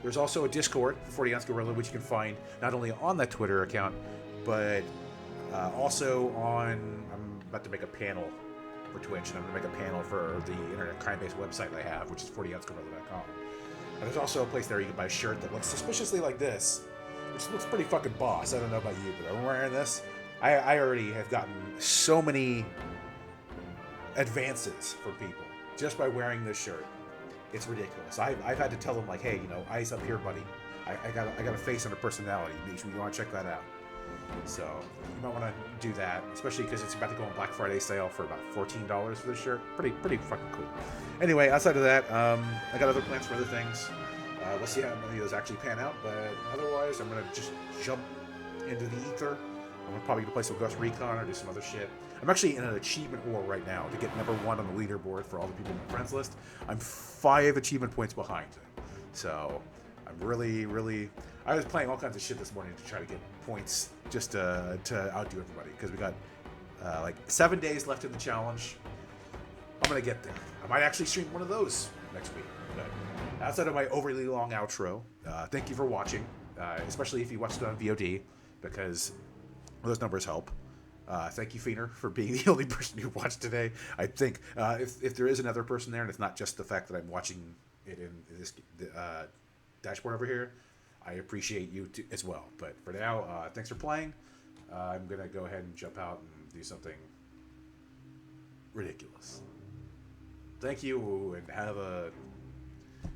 There's also a Discord, 40 Ounce Gorilla, which you can find not only on that Twitter account, but also on, I'm about to make a panel for Twitch, and I'm going to make a panel for the internet crime-based website I have, which is 40ouncegorilla.com. And there's also a place there you can buy a shirt that looks suspiciously like this, which looks pretty fucking boss. I don't know about you, but I'm wearing this. I already have gotten so many advances from people just by wearing this shirt. It's ridiculous. I've had to tell them, like, hey, you know, eyes up here, buddy. I got a face and a personality. Make sure you want to check that out. So you might want to do that, especially because it's about to go on Black Friday sale for about $14 for this shirt. Pretty fucking cool. Anyway, outside of that, I got other plans for other things. We'll see how many of those actually pan out, but otherwise, I'm gonna just jump into the ether. I'm probably gonna play some Ghost Recon or do some other shit. I'm actually in an achievement war right now to get #1 on the leaderboard for all the people on my friends list. I'm 5 achievement points behind. So I'm really. I was playing all kinds of shit this morning to try to get points just to outdo everybody because we got like 7 days left in the challenge. I'm gonna get there. I might actually stream one of those next week. But outside of my overly long outro, thank you for watching, especially if you watched it on VOD because those numbers help. Thank you, Feener, for being the only person who watched today. I think if there is another person there, and it's not just the fact that I'm watching it in this dashboard over here, I appreciate you too, as well. But for now, thanks for playing. I'm going to go ahead and jump out and do something ridiculous. Thank you, and have a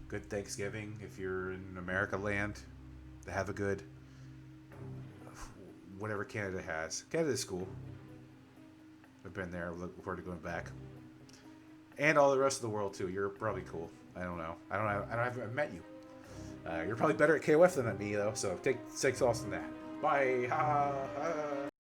good Thanksgiving if you're in America land. Have a good whatever Canada has. Canada's cool. I've been there. Look forward to going back. And all the rest of the world too. You're probably cool. I don't know. I've met you. You're probably better at KOF than at me though. So take sauce in that. Bye. Ha ha.